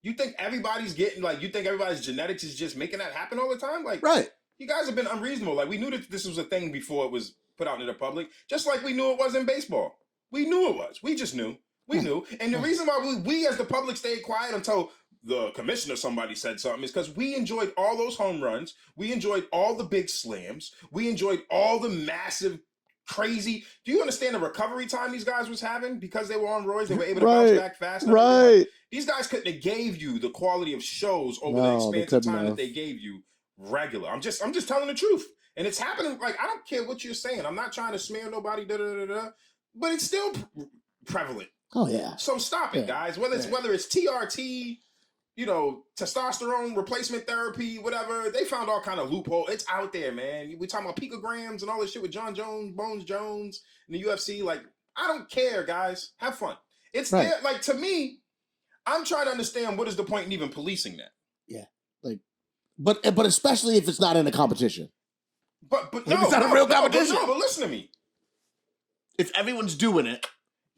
You think everybody's genetics is just making that happen all the time? Like, Right. you guys have been unreasonable. Like, we knew that this was a thing before it was put out into the public, just like we knew it was in baseball. We knew it was. We just knew. We knew. And the reason why we as the public stayed quiet until the commissioner, somebody said something, is because we enjoyed all those home runs. We enjoyed all the big slams. We enjoyed all the massive, crazy. Do you understand the recovery time these guys was having because they were on roids? They were able to bounce back fast. Right. These guys couldn't have gave you the quality of shows over the expansive time that they gave you regular. I'm just telling the truth. And it's happening. Like, I don't care what you're saying. I'm not trying to smear nobody, but it's still prevalent. Oh yeah. So stop it, guys. Whether it's TRT, testosterone replacement therapy, whatever, they found all kind of loophole. It's out there, man. We talking about picograms and all this shit with John Jones, Bones Jones, in the UFC. Like, I don't care, guys. Have fun. It's there. Like, to me, I'm trying to understand what is the point in even policing that. Yeah. Like, but especially if it's not in a competition. But no, it's not a real competition. But listen to me. If everyone's doing it,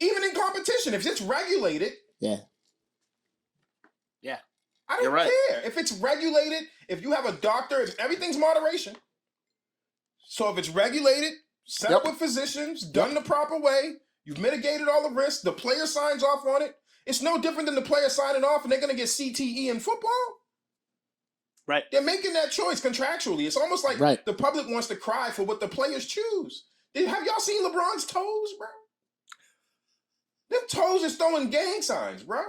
even in competition, if it's regulated, yeah, I don't care. If it's regulated, if you have a doctor, everything's moderation. So if it's regulated, set up with physicians, done the proper way, you've mitigated all the risks, the player signs off on it. It's no different than the player signing off and they're going to get CTE in football. Right. They're making that choice contractually. It's almost like the public wants to cry for what the players choose. Have y'all seen LeBron's toes, bro? Them toes is throwing gang signs, bro.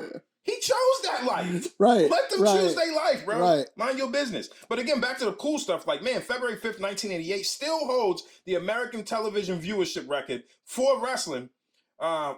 He chose that life. Right. Let them choose their life, bro. Right. Mind your business. But again, back to the cool stuff. Like, man, February 5th, 1988 still holds the American television viewership record for wrestling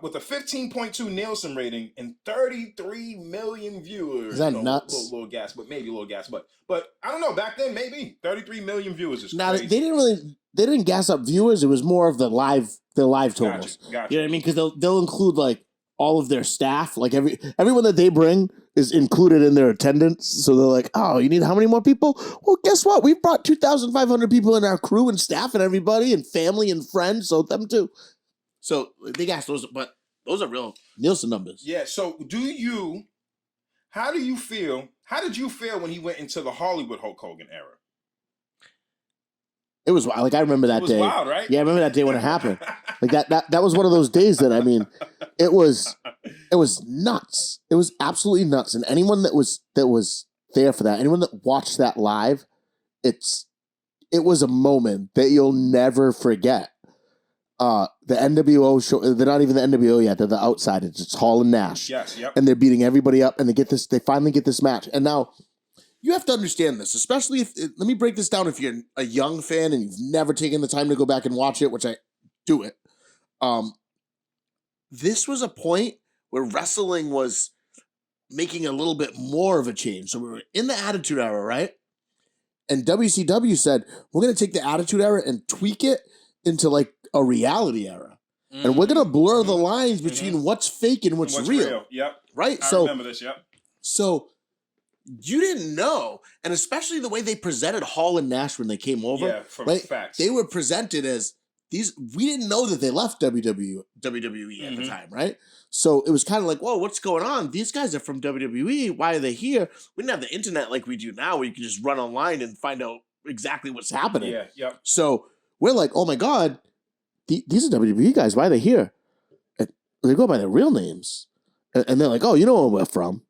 with a 15.2 Nielsen rating and 33 million viewers. Is that nuts? Little gas, but maybe a little gas. But I don't know. Back then, maybe 33 million viewers is now, crazy. they didn't gas up viewers. It was more of the live totals. Gotcha. You know what I mean? Because they'll include like all of their staff, like everyone that they bring is included in their attendance. So they're like, oh, you need how many more people? Well, guess what? We've brought 2,500 people in our crew and staff and everybody and family and friends. So them too. So they got those, but those are real Nielsen numbers. Yeah. So how did you feel when he went into the Hollywood Hulk Hogan era? It was like, I remember that day. It was wild, right? Yeah, I remember that day when it happened. Like that was one of those days that, I mean, it was nuts. It was absolutely nuts. And anyone that was there for that, anyone that watched that live, it was a moment that you'll never forget. The NWO show, they're not even the NWO yet, they're the Outsiders. It's Hall and Nash. Yes, yep. And they're beating everybody up and they finally get this match. And now you have to understand this, especially let me break this down if you're a young fan and you've never taken the time to go back and watch it, which I do it. This was a point where wrestling was making a little bit more of a change. So we were in the Attitude Era, right? And WCW said, we're going to take the Attitude Era and tweak it into like a reality era. Mm-hmm. And we're going to blur the lines between what's fake and what's real. Yep. Right? I remember this, yep. So you didn't know, and especially the way they presented Hall and Nash when they came over. Yeah, for facts. They were presented as these. We didn't know that they left WWE at the time, right? So it was kind of like, whoa, what's going on? These guys are from WWE. Why are they here? We didn't have the internet like we do now, where you can just run online and find out exactly what's happening. Yeah, yep. So we're like, oh my God, these are WWE guys. Why are they here? And they go by their real names, and they're like, oh, you know where we're from.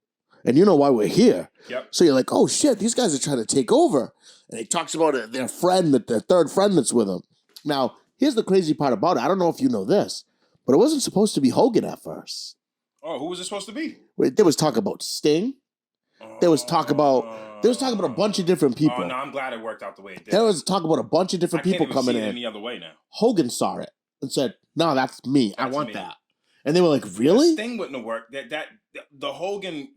And you know why we're here. Yep. So you're like, oh shit, these guys are trying to take over. And he talks about their friend, their third friend that's with them. Now, here's the crazy part about it. I don't know if you know this, but it wasn't supposed to be Hogan at first. Oh, who was it supposed to be? There was talk about Sting. There was talk about a bunch of different people. Oh, no, I'm glad it worked out the way it did. There was talk about a bunch of different people coming in. Any other way now. Hogan saw it and said, no, that's me. I want that. And they were like, really? Sting wouldn't have worked. The Hogan,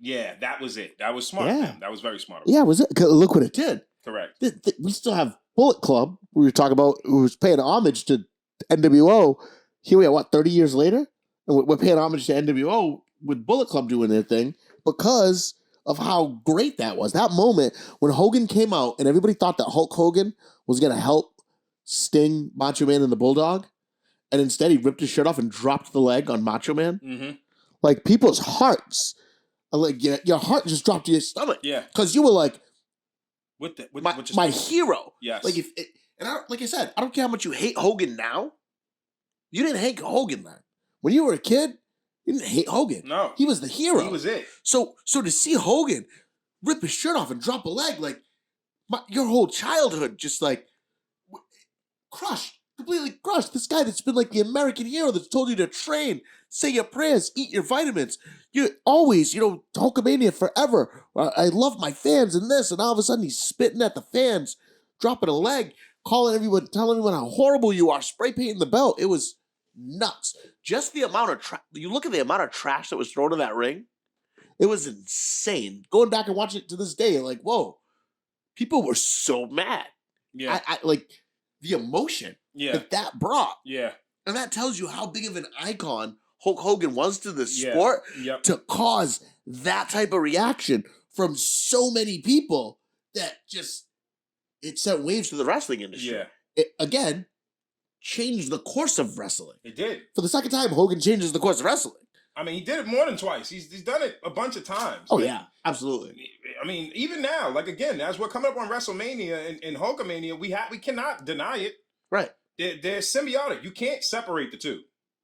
that was it. That was smart. Yeah. That was very smart. Yeah, was it? Look what it did. Correct. We still have Bullet Club. We were talking about who was paying homage to NWO. Here we are, 30 years later? And we're paying homage to NWO with Bullet Club doing their thing because of how great that was. That moment when Hogan came out and everybody thought that Hulk Hogan was going to help Sting, Macho Man, and the Bulldog. And instead, he ripped his shirt off and dropped the leg on Macho Man. Mm-hmm. Like, people's hearts, like, your heart just dropped to your stomach. Yeah. Because you were like, with my hero. Yes. Like, And like I said, I don't care how much you hate Hogan now. You didn't hate Hogan then. When you were a kid, you didn't hate Hogan. No. He was the hero. He was it. So to see Hogan rip his shirt off and drop a leg, like your whole childhood just like crushed, completely crushed. This guy that's been like the American hero that's told you to train, say your prayers, eat your vitamins. You always, Hulkamania forever. I love my fans and this, and all of a sudden he's spitting at the fans, dropping a leg, calling everyone, telling everyone how horrible you are, spray painting the belt. It was nuts. Just the amount of you look at the amount of trash that was thrown in that ring. It was insane. Going back and watching it to this day, like, whoa, people were so mad. Yeah. I like the emotion that brought. Yeah. And that tells you how big of an icon Hulk Hogan was to the Yeah. sport Yep. to cause that type of reaction from so many people that just, it sent waves to the wrestling industry. Yeah. It, again, changed the course of wrestling. It did. For the second time, Hogan changes the course of wrestling. I mean, he did it more than twice. He's done it a bunch of times. Oh, yeah, absolutely. I mean, even now, like again, as we're coming up on WrestleMania and Hulkamania, we cannot deny it. Right. They're symbiotic. You can't separate the two.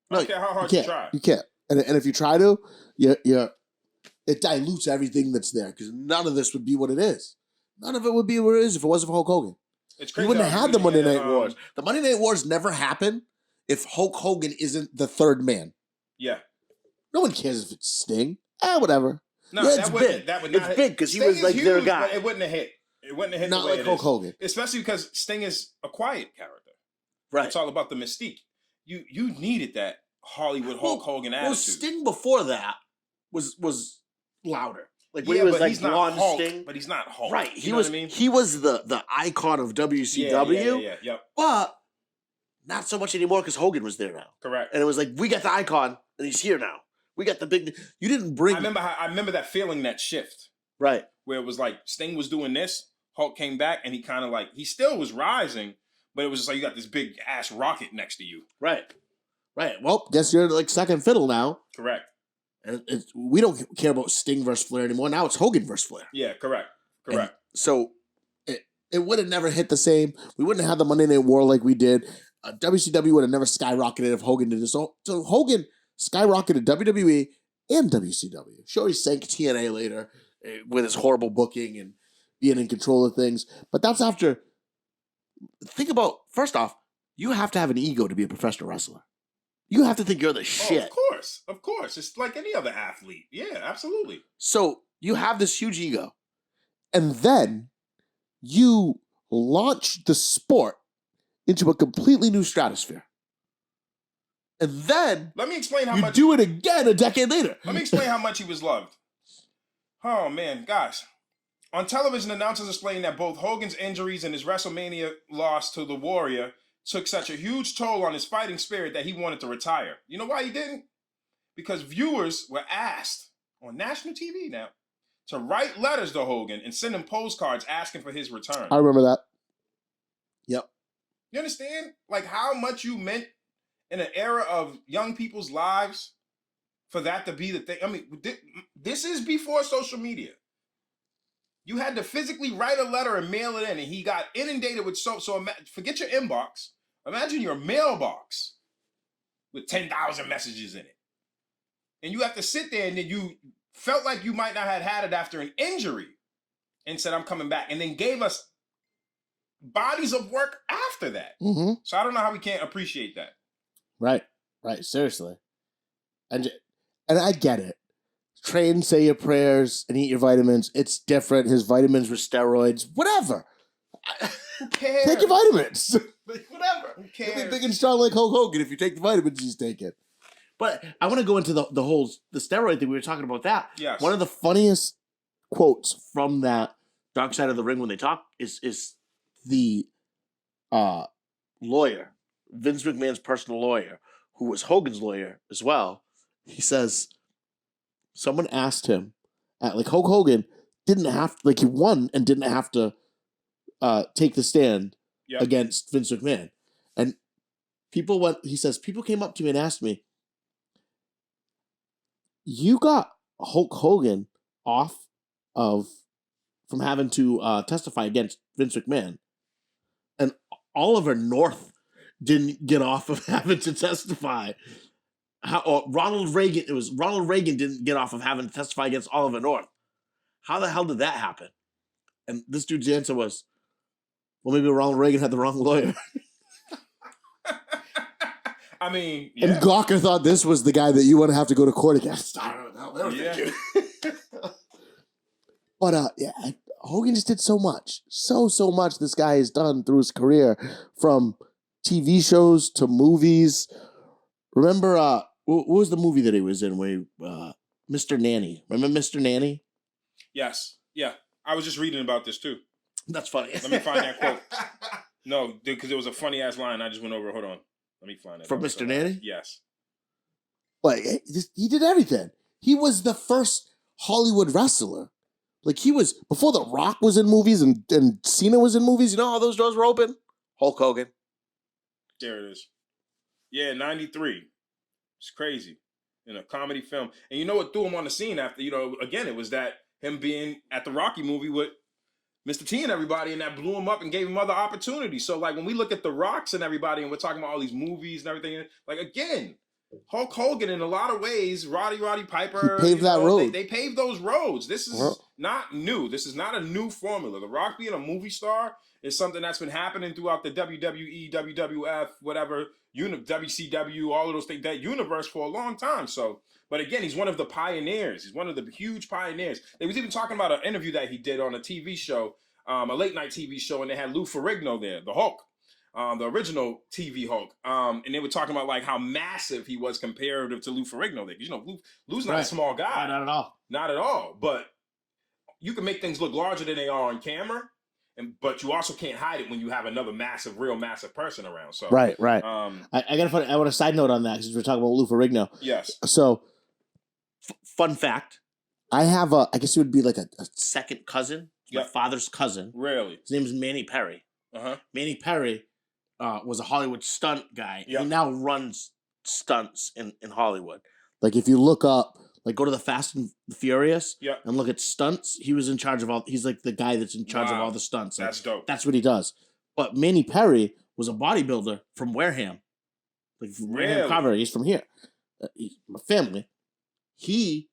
I No, don't care how hard you you can't. try. You can't. And if you try to, it dilutes everything that's there because none of this would be what it is. None of it would be what it is if it wasn't for Hulk Hogan. It's We crazy. wouldn't have had the Monday Night Yeah, Wars. The Monday Night Wars never happen if Hulk Hogan isn't the third man. Yeah. No one cares if it's Sting. Whatever. No, Yeah, that it's wouldn't. big. That would It's not big 'cause he Sting was, is like, their huge, guy. but it wouldn't have hit. It wouldn't have hit Not the way like it Hulk is. Hogan. Especially because Sting is a quiet character. Right. It's all about the mystique. You needed that Hollywood Hulk Hogan attitude. Well, Sting before that was louder. Like when Yeah, he was but like he's not blonde Hulk, Sting. but he's not Hulk. Right. You know what I mean? He was the icon of WCW. Yeah. Yep. But not so much anymore because Hogan was there now. Correct. And it was like, we got the icon and he's here now. We got the big. You didn't bring. I remember that feeling, that shift, Right. where it was like Sting was doing this, Hulk came back, and he kind of like he still was rising, but it was just like you got this big ass rocket next to you. Right. Well, guess you're like second fiddle now. Correct. And we don't care about Sting versus Flair anymore. Now it's Hogan versus Flair. Yeah. Correct. And so it would have never hit the same. We wouldn't have had the Monday Night War like we did. WCW would have never skyrocketed if Hogan did this. So Hogan skyrocketed WWE and WCW. Sure, he sank TNA later with his horrible booking and being in control of things. But that's after. Think about, first off, you have to have an ego to be a professional wrestler. You have to think you're the shit. Oh, of course. It's like any other athlete. Yeah, absolutely. So you have this huge ego. And then you launch the sport into a completely new stratosphere. And then Let me explain how you much. do it again a decade later. Let me explain how much he was loved. Oh man, guys. On television, announcers explained that both Hogan's injuries and his WrestleMania loss to the Warrior took such a huge toll on his fighting spirit that he wanted to retire. You know why he didn't? Because viewers were asked on national TV now to write letters to Hogan and send him postcards asking for his return. I remember that. Yep. You understand? Like how much you meant in an era of young people's lives for that to be the thing. I mean, this is before social media. You had to physically write a letter and mail it in, and he got inundated with so forget your inbox. Imagine your mailbox with 10,000 messages in it. And you have to sit there, and then you felt like you might not have had it after an injury and said, I'm coming back, and then gave us bodies of work after that. Mm-hmm. So I don't know how we can't appreciate that. Right. Seriously. And I get it. Train, say your prayers, and eat your vitamins. It's different. His vitamins were steroids. Whatever. Who cares? Take your vitamins. Whatever. Who You'll be cares? big and strong like Hulk Hogan if you take the vitamins he's taking. But I want to go into the steroid thing. We were talking about that. Yes. One of the funniest quotes from that Dark Side of the Ring when they talk is the lawyer, Vince McMahon's personal lawyer, who was Hogan's lawyer as well. He says someone asked him, like Hulk Hogan didn't have, like he won and didn't have to take the stand Yep. against Vince McMahon. And he says, people came up to me and asked me, you got Hulk Hogan off from having to testify against Vince McMahon. And Oliver North didn't get off of having to testify. Ronald Reagan didn't get off of having to testify against Oliver North. How the hell did that happen? And this dude's answer was, well, maybe Ronald Reagan had the wrong lawyer. I mean, yeah. And Gawker thought this was the guy that you want to have to go to court against. I don't know. Yeah. But yeah, Hogan just did so much. So much this guy has done through his career, from TV shows to movies. Remember, what was the movie that he was in where Mr. Nanny? Remember Mr. Nanny? Yes. Yeah. I was just reading about this too. That's funny. Let me find that quote. No, because it was a funny ass line. I just went over. Hold on. Let me find it. From Mr. Nanny? Yes. But he did everything. He was the first Hollywood wrestler. Like, he was, before The Rock was in movies and Cena was in movies, you know how those doors were open? Hulk Hogan. There it is. Yeah, 93. It's crazy. In a comedy film. And you know what threw him on the scene after, again, it was that him being at the Rocky movie with Mr. T and everybody, and that blew him up and gave him other opportunities. So, like, when we look at the Rocks and everybody, and we're talking about all these movies and everything, like, again, Hulk Hogan, in a lot of ways, Roddy Piper, he paved that road. They paved those roads. This is not new. This is not a new formula. The Rock being a movie star is something that's been happening throughout the WWE, WWF, whatever, WCW, all of those things, that universe for a long time. So, but again, he's one of the pioneers. He's one of the huge pioneers. They was even talking about an interview that he did on a TV show, a late night TV show, and they had Lou Ferrigno there, the Hulk. The original TV Hulk, and they were talking about like how massive he was comparative to Lou Ferrigno. Lou's not a small guy, Not at all. not at all. But you can make things look larger than they are on camera, but you also can't hide it when you have another real massive person around. So Right. I want a side note on that because we're talking about Lou Ferrigno. Yes. So, Fun fact. I have I guess it would be like a Second cousin. My Yep. father's cousin. Really? His name is Manny Perry. Manny Perry was a Hollywood stunt guy. Yep. He now runs stunts in Hollywood. like, if you look up, Like, go to the Fast and the Furious Yep. and look at stunts. He was in charge of all. He's like the guy that's in charge of Wow. all the stunts. Like, That's dope. that's what he does. But Manny Perry was a bodybuilder from Wareham. Like, from Wareham, Really? Colorado. He's from here. He's my family. He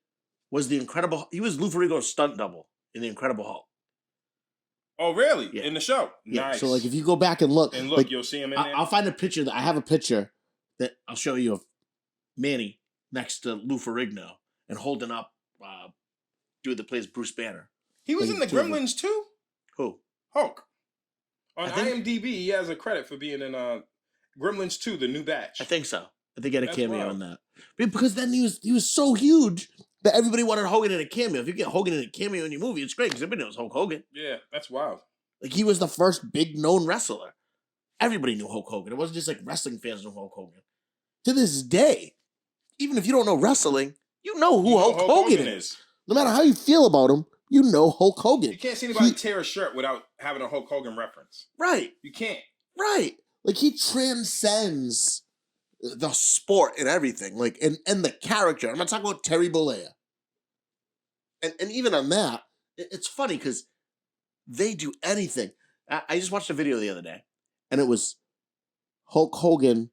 was the Incredible. He was Lou Ferrigno's stunt double in the Incredible Hulk. Oh, really? Yeah. In the show? Yeah, Nice. so like if you go back and look, and look, like, you'll see him in there. I'll find a picture. I have a picture that I'll show you of Manny next to Lou Ferrigno and holding up dude that plays Bruce Banner. He was like, in the two of them. Gremlins too? Who? Hulk. On I think- IMDb, he has a credit for being in Gremlins 2, the new batch. I think so. I think he had a That's cameo wild. in that. Because then he was so huge that everybody wanted Hogan in a cameo. If you get Hogan in a cameo in your movie, it's great because everybody knows Hulk Hogan. Yeah, that's wild. Like, he was the first big known wrestler. Everybody knew Hulk Hogan. It wasn't just like wrestling fans knew Hulk Hogan. To this day, even if you don't know wrestling, you know who You know Hulk Hogan is. No matter how you feel about him, you know Hulk Hogan. You can't see anybody tear a shirt without having a Hulk Hogan reference. Right, You can't. right. like he transcends. The sport and everything. Like, and the character. I'm not talking about Terry Bollea. And even on that, it's funny because they do anything. I just watched a video the other day. And it was Hulk Hogan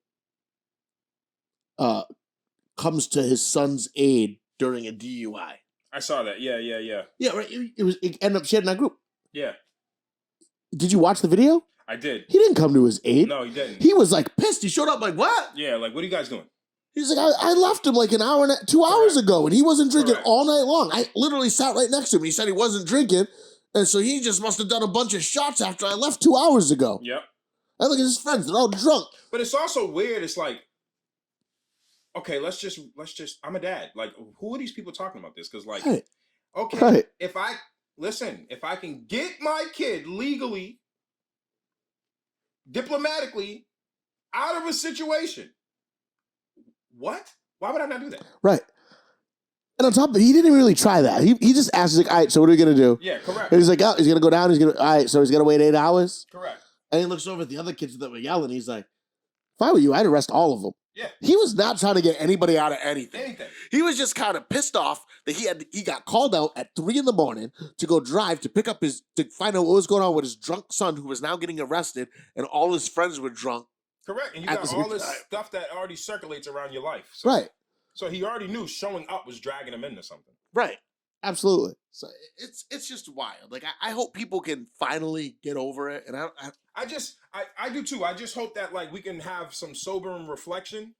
Comes to his son's aid during a DUI. I saw that. Yeah. Yeah, right. it ended up shared in that group. Yeah, Did you watch the video? I did. He didn't come to his aid. No, he didn't. He was like pissed. Pissed. He showed up like, what? Yeah, like, what are you guys doing? He's like, I left him like an hour and 2 hours ago, and he wasn't drinking Correct. all night long. I literally sat right next to him. He said he wasn't drinking, and so he just must have done a bunch of shots after I left 2 hours ago. Yep. I look at his friends; they're all drunk. But it's also weird. It's like, okay, let's just. I'm a dad. Like, who are these people talking about this? Because, like, Right. okay, Right. if I can get my kid legally, diplomatically, out of a situation, what? Why would I not do that? Right. And on top of it, he didn't really try that. He just asked, he's like, all right, so what are we going to do? Yeah, correct. And he's like, oh, he's going to go down. All right, so he's going to wait 8 hours. Correct. And he looks over at the other kids that were yelling. He's like, If I were you, I'd arrest all of them. Yeah. He was not trying to get anybody out of anything. Anything. He was just kind of pissed off that he got called out at 3 a.m. to go drive to pick up to find out what was going on with his drunk son who was now getting arrested, and all his friends were drunk. Correct. And you At got the same all this time. stuff that already circulates around your life. So, Right. So he already knew showing up was dragging him into something. Right. Absolutely. So it's just wild. Like I hope people can finally get over it. And I do too. I just hope that like we can have some sobering reflection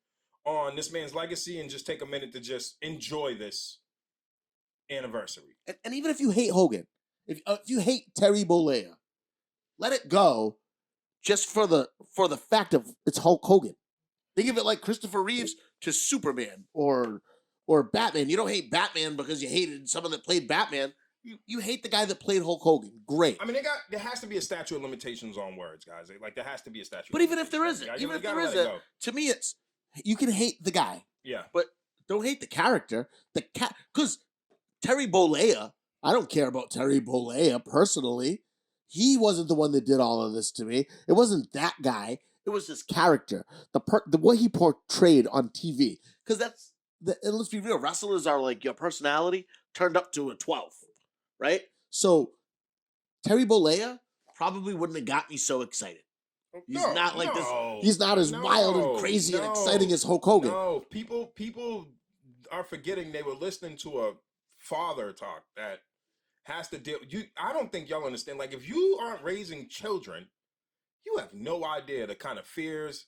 on this man's legacy and just take a minute to just enjoy this anniversary. And even if you hate Hogan, if you hate Terry Bollea, let it go just for the fact of it's Hulk Hogan. think of it like Christopher Reeves to Superman. Or Batman. You don't hate Batman because you hated someone that played Batman. You hate the guy that played Hulk Hogan. Great. I mean, there has to be a statute of limitations on words, guys. Like there has to be a statute. But of even if there limitations. isn't, You even if gotta there let it isn't, go. to me it's You can hate the guy. Yeah. Don't hate the character. Because Terry Bollea, I don't care about Terry Bollea personally. He wasn't the one that did all of this to me. It wasn't that guy. It was his character, the way he portrayed on TV. because and let's be real, wrestlers are like your personality turned up to a 12, right? So Terry Bollea probably wouldn't have got me so excited. He's not like this. he's not as wild and crazy and exciting as Hulk Hogan. No, people are forgetting they were listening to a father talk that has to deal. I don't think y'all understand. Like, if you aren't raising children, you have no idea the kind of fears.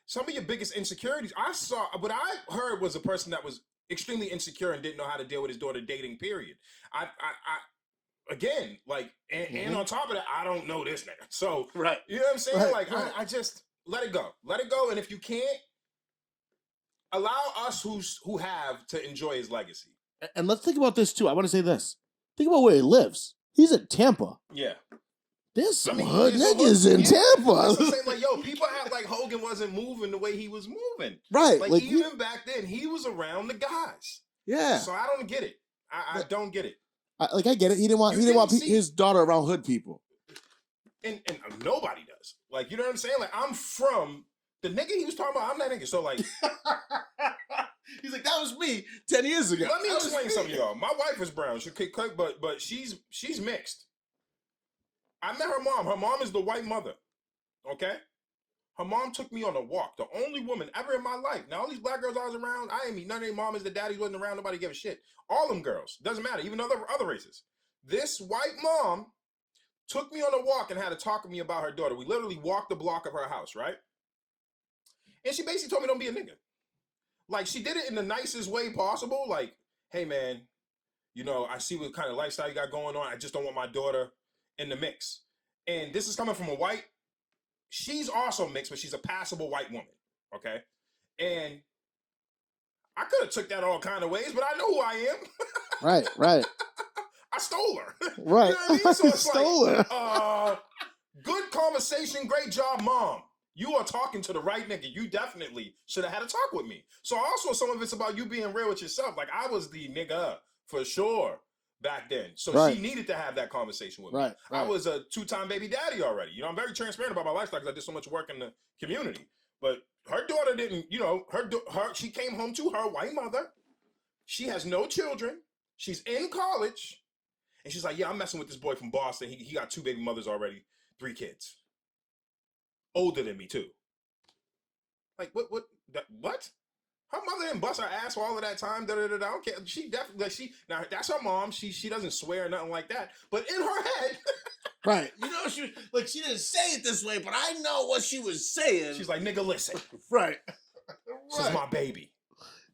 Some of your biggest insecurities. What I heard was a person that was extremely insecure and didn't know how to deal with his daughter dating. Period. Again, like, and on top of that, I don't know this nigga. So, Right. you know what I'm saying? Right, Like, right. I just let it go. Let it go. And if you can't, allow us who have to enjoy his legacy. And let's think about this too. I want to say this. Think about where he lives. He's in Tampa. Yeah. There's some mean, hood there's some niggas hood- in That's what I'm Tampa. saying. Like, yo, people act like Hogan wasn't moving the way he was moving. Right. Like, even back then, he was around the guys. yeah. So I don't get it. I don't get it. I get it. He didn't want You didn't see- his daughter around hood people. And nobody does. Like, you know what I'm saying? Like, I'm from the nigga he was talking about. I'm that nigga. So, like, He's like, that was me 10 years ago. let me That was explain me. something to y'all. My wife is brown. She could cook, but she's mixed. I met her mom. Her mom is the white mother. Okay? Her mom took me on a walk. The only woman ever in my life. Now, all these black girls I was around, I ain't meet none of their mamas, the daddies wasn't around, nobody gave a shit. All them girls. Doesn't matter. Even other races. This white mom took me on a walk and had to talk to me about her daughter. We literally walked the block of her house, right? And she basically told me don't be a nigga. Like, she did it in the nicest way possible. Like, hey, man, you know, I see what kind of lifestyle you got going on. I just don't want my daughter in the mix. And this is coming from a white. She's also mixed, but she's a passable white woman. Okay? And I could have took that all kind of ways, but I know who I am. Right. I stole her. Right. You know what I mean? So it's Stole like, good conversation, great job, mom. You are talking to the right nigga. You definitely should have had a talk with me. So also some of it's about you being real with yourself. Like, I was the nigga for sure back then. So Right. she needed to have that conversation with me. Right. I was a 2-time baby daddy already. You know, I'm very transparent about my lifestyle because I did so much work in the community. But her daughter didn't, you know, she came home to her white mother. She has no children. She's in college. And she's like, yeah, I'm messing with this boy from Boston. He got 2 baby mothers already, 3 kids. Older than me, too. Like, what? Her mother didn't bust her ass for all of that time. I don't care. She definitely, like, now that's her mom. She doesn't swear or nothing like that. But in her head, Right. You know, she didn't say it this way, but I know what she was saying. she's like, nigga, listen. right. This is my baby.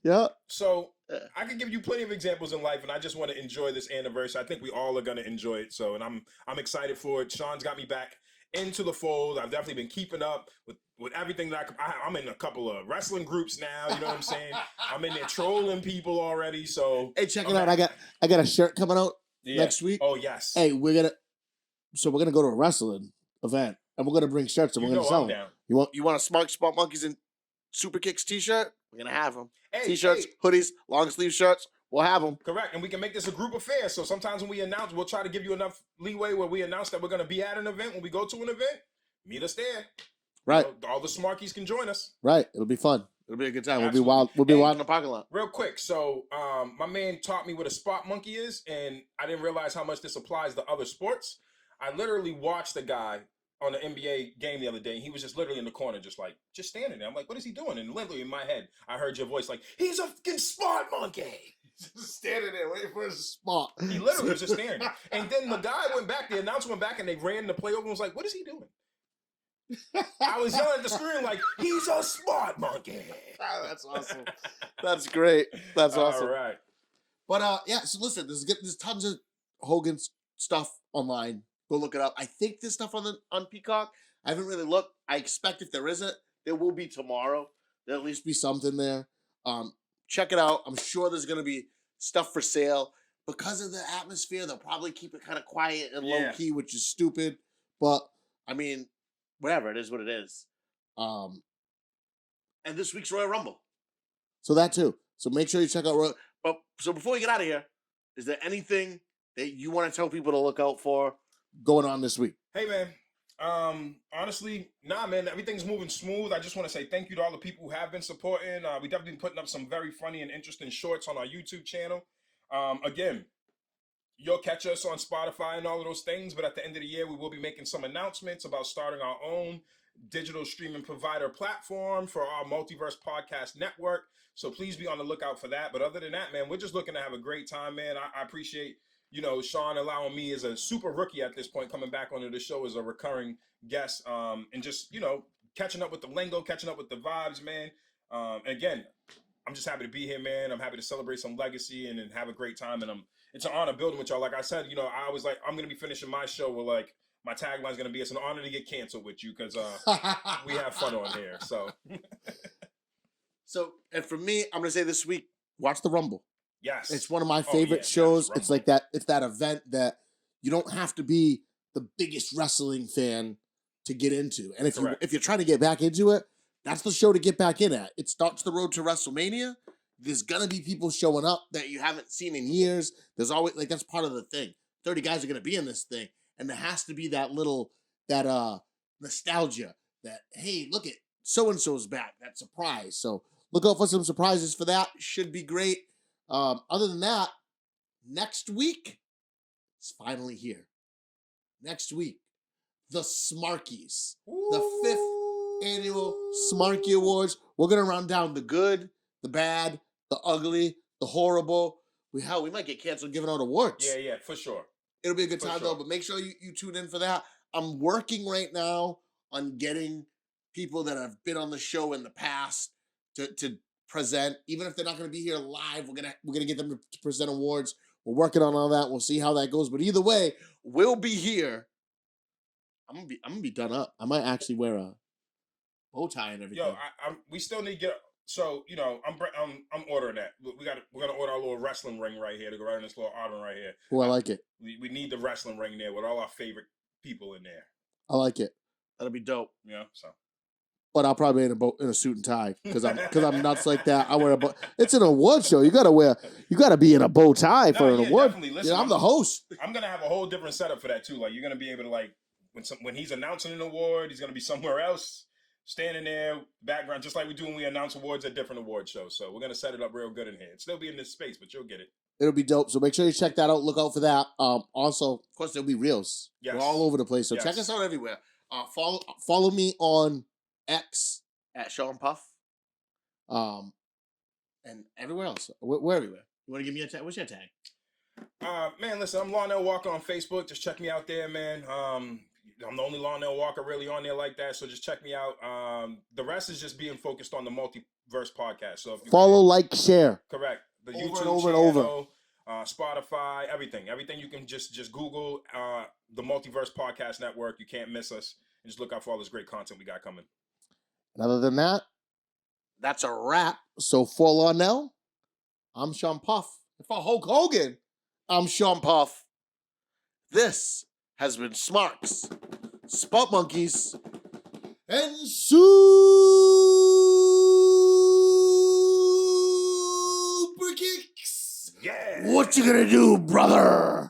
Yeah. So I could give you plenty of examples in life, and I just want to enjoy this anniversary. I think we all are going to enjoy it. So, and I'm excited for it. Sean's got me back into the fold. I've definitely been keeping up with everything that I'm in a couple of wrestling groups now. You know what I'm saying? I'm in there trolling people already. So Hey, check it out. I got a shirt coming out next week. Oh yes. Hey, we're gonna go to a wrestling event and we're gonna bring shirts and you we're know gonna sell I'm them. down. You want a Smarks Spot Monkeys and Super Kicks t-shirt? We're going to have them. Hey, T-shirts, hey. hoodies, long sleeve shirts. We'll have them. Correct. And we can make this a group affair. So sometimes when we announce, we'll try to give you enough leeway where we announce that we're going to be at an event. When we go to an event, meet us there. Right. All the Smarkies can join us. Right. It'll be fun. It'll be a good time. We'll be Absolutely. wild. We'll be Hey, wild in the parking lot. Real quick, so my man taught me what a spot monkey is, and I didn't realize how much this applies to other sports. I literally watched a guy on the NBA game the other day, and he was just literally in the corner, just standing there. I'm like, what is he doing? And literally in my head, I heard your voice like, he's a fucking spot monkey. Just standing there waiting for his Spot. He literally was just staring there. And then the guy went back, the announcer went back, and they ran the play over and was like, what is he doing? I was yelling at the screen like, he's a spot monkey. Oh, that's awesome. That's great. That's awesome. All right. But yeah, so listen, there's tons of Hogan's stuff online. Go look it up. I think there's stuff on Peacock. I haven't really looked. I expect if there isn't, there will be tomorrow. There'll at least be something there. Check it out. I'm sure there's gonna be stuff for sale. Because of the atmosphere, they'll probably keep it kind of quiet and low key, which is stupid. But I mean, whatever, it is what it is. And this week's Royal Rumble. So that too. So make sure you check out Royal. But so before we get out of here, is there anything that you want to tell people to look out for going on this week? Hey, man. Honestly, nah, man, everything's moving smooth. I just want to say thank you to all the people who have been supporting. We definitely been putting up some very funny and interesting shorts on our YouTube channel. Again, you'll catch us on Spotify and all of those things, but at the end of the year, we will be making some announcements about starting our own digital streaming provider platform for our Multiverse Podcast Network. So please be on the lookout for that. But other than that, man, we're just looking to have a great time, man. I appreciate, Sean allowing me as a super rookie at this point, coming back onto the show as a recurring guest, and just, catching up with the lingo, catching up with the vibes, man. Again, I'm just happy to be here, man. I'm happy to celebrate some legacy and have a great time. And it's an honor building with y'all. Like I said, I was like, I'm going to be finishing my show with like, my tagline is going to be, it's an honor to get canceled with you because we have fun on here. So, and for me, I'm going to say this week, Watch the Rumble. Yes. It's one of my favorite shows. It's like that. It's that event that you don't have to be the biggest wrestling fan to get into. And if you're trying to get back into it, that's the show to get back in at. It starts the road to WrestleMania. There's gonna be people showing up that you haven't seen in years. There's always that's part of the thing. 30 guys are gonna be in this thing, and there has to be that nostalgia. That hey, look at so and so's back. That surprise. So look out for some surprises for that. Should be great. Other than that, next week it's finally here. Next week, the Smarkies, the 5th annual Smarky Awards. We're gonna run down the good, the bad, the ugly, the horrible. We might get canceled giving out awards. Yeah, for sure. It'll be a good time though, but make sure you tune in for that. I'm working right now on getting people that have been on the show in the past to present, even if they're not going to be here live. We're gonna get them to present awards. We're working on all that. We'll see how that goes. But either way, we'll be here. I'm gonna be done up. I might actually wear a bow tie and everything. Yo, we still need to get. So I'm ordering that. We're gonna order our little wrestling ring right here to go right in this little ottoman right here. Oh, I like it. We need the wrestling ring there with all our favorite people in there. I like it. That'll be dope. Yeah. So. But I'll probably be in a suit and tie because I'm nuts like that. I wear it's an award show. You gotta be in a bow tie for an award. Listen, I'm the host. I'm gonna have a whole different setup for that too. Like you're gonna be able to like when he's announcing an award, he's gonna be somewhere else, standing there, background, just like we do when we announce awards at different award shows. So we're gonna set it up real good in here. It'll still be in this space, but you'll get it. It'll be dope. So make sure you check that out. Look out for that. Also, of course, there'll be reels. Yes. We're all over the place. So check us out everywhere. Follow me on X at Sean Puff. And everywhere else. We're everywhere. You want to give me a tag? What's your tag? Man, listen, I'm Larnell Walker on Facebook. Just check me out there, man. I'm the only Larnell Walker really on there like that, so just check me out. The rest is just being focused on the Multiverse Podcast. So if you follow, like, share. Correct. The over YouTube and over channel, and over. Spotify, everything you can just Google the Multiverse Podcast Network. You can't miss us. And just look out for all this great content we got coming. And other than that, that's a wrap. So for Larnell, I'm Sean Puff. And for Hulk Hogan, I'm Sean Puff. This has been Smarks, Spot Monkeys, and Super Kicks. Yeah. What you gonna do, brother?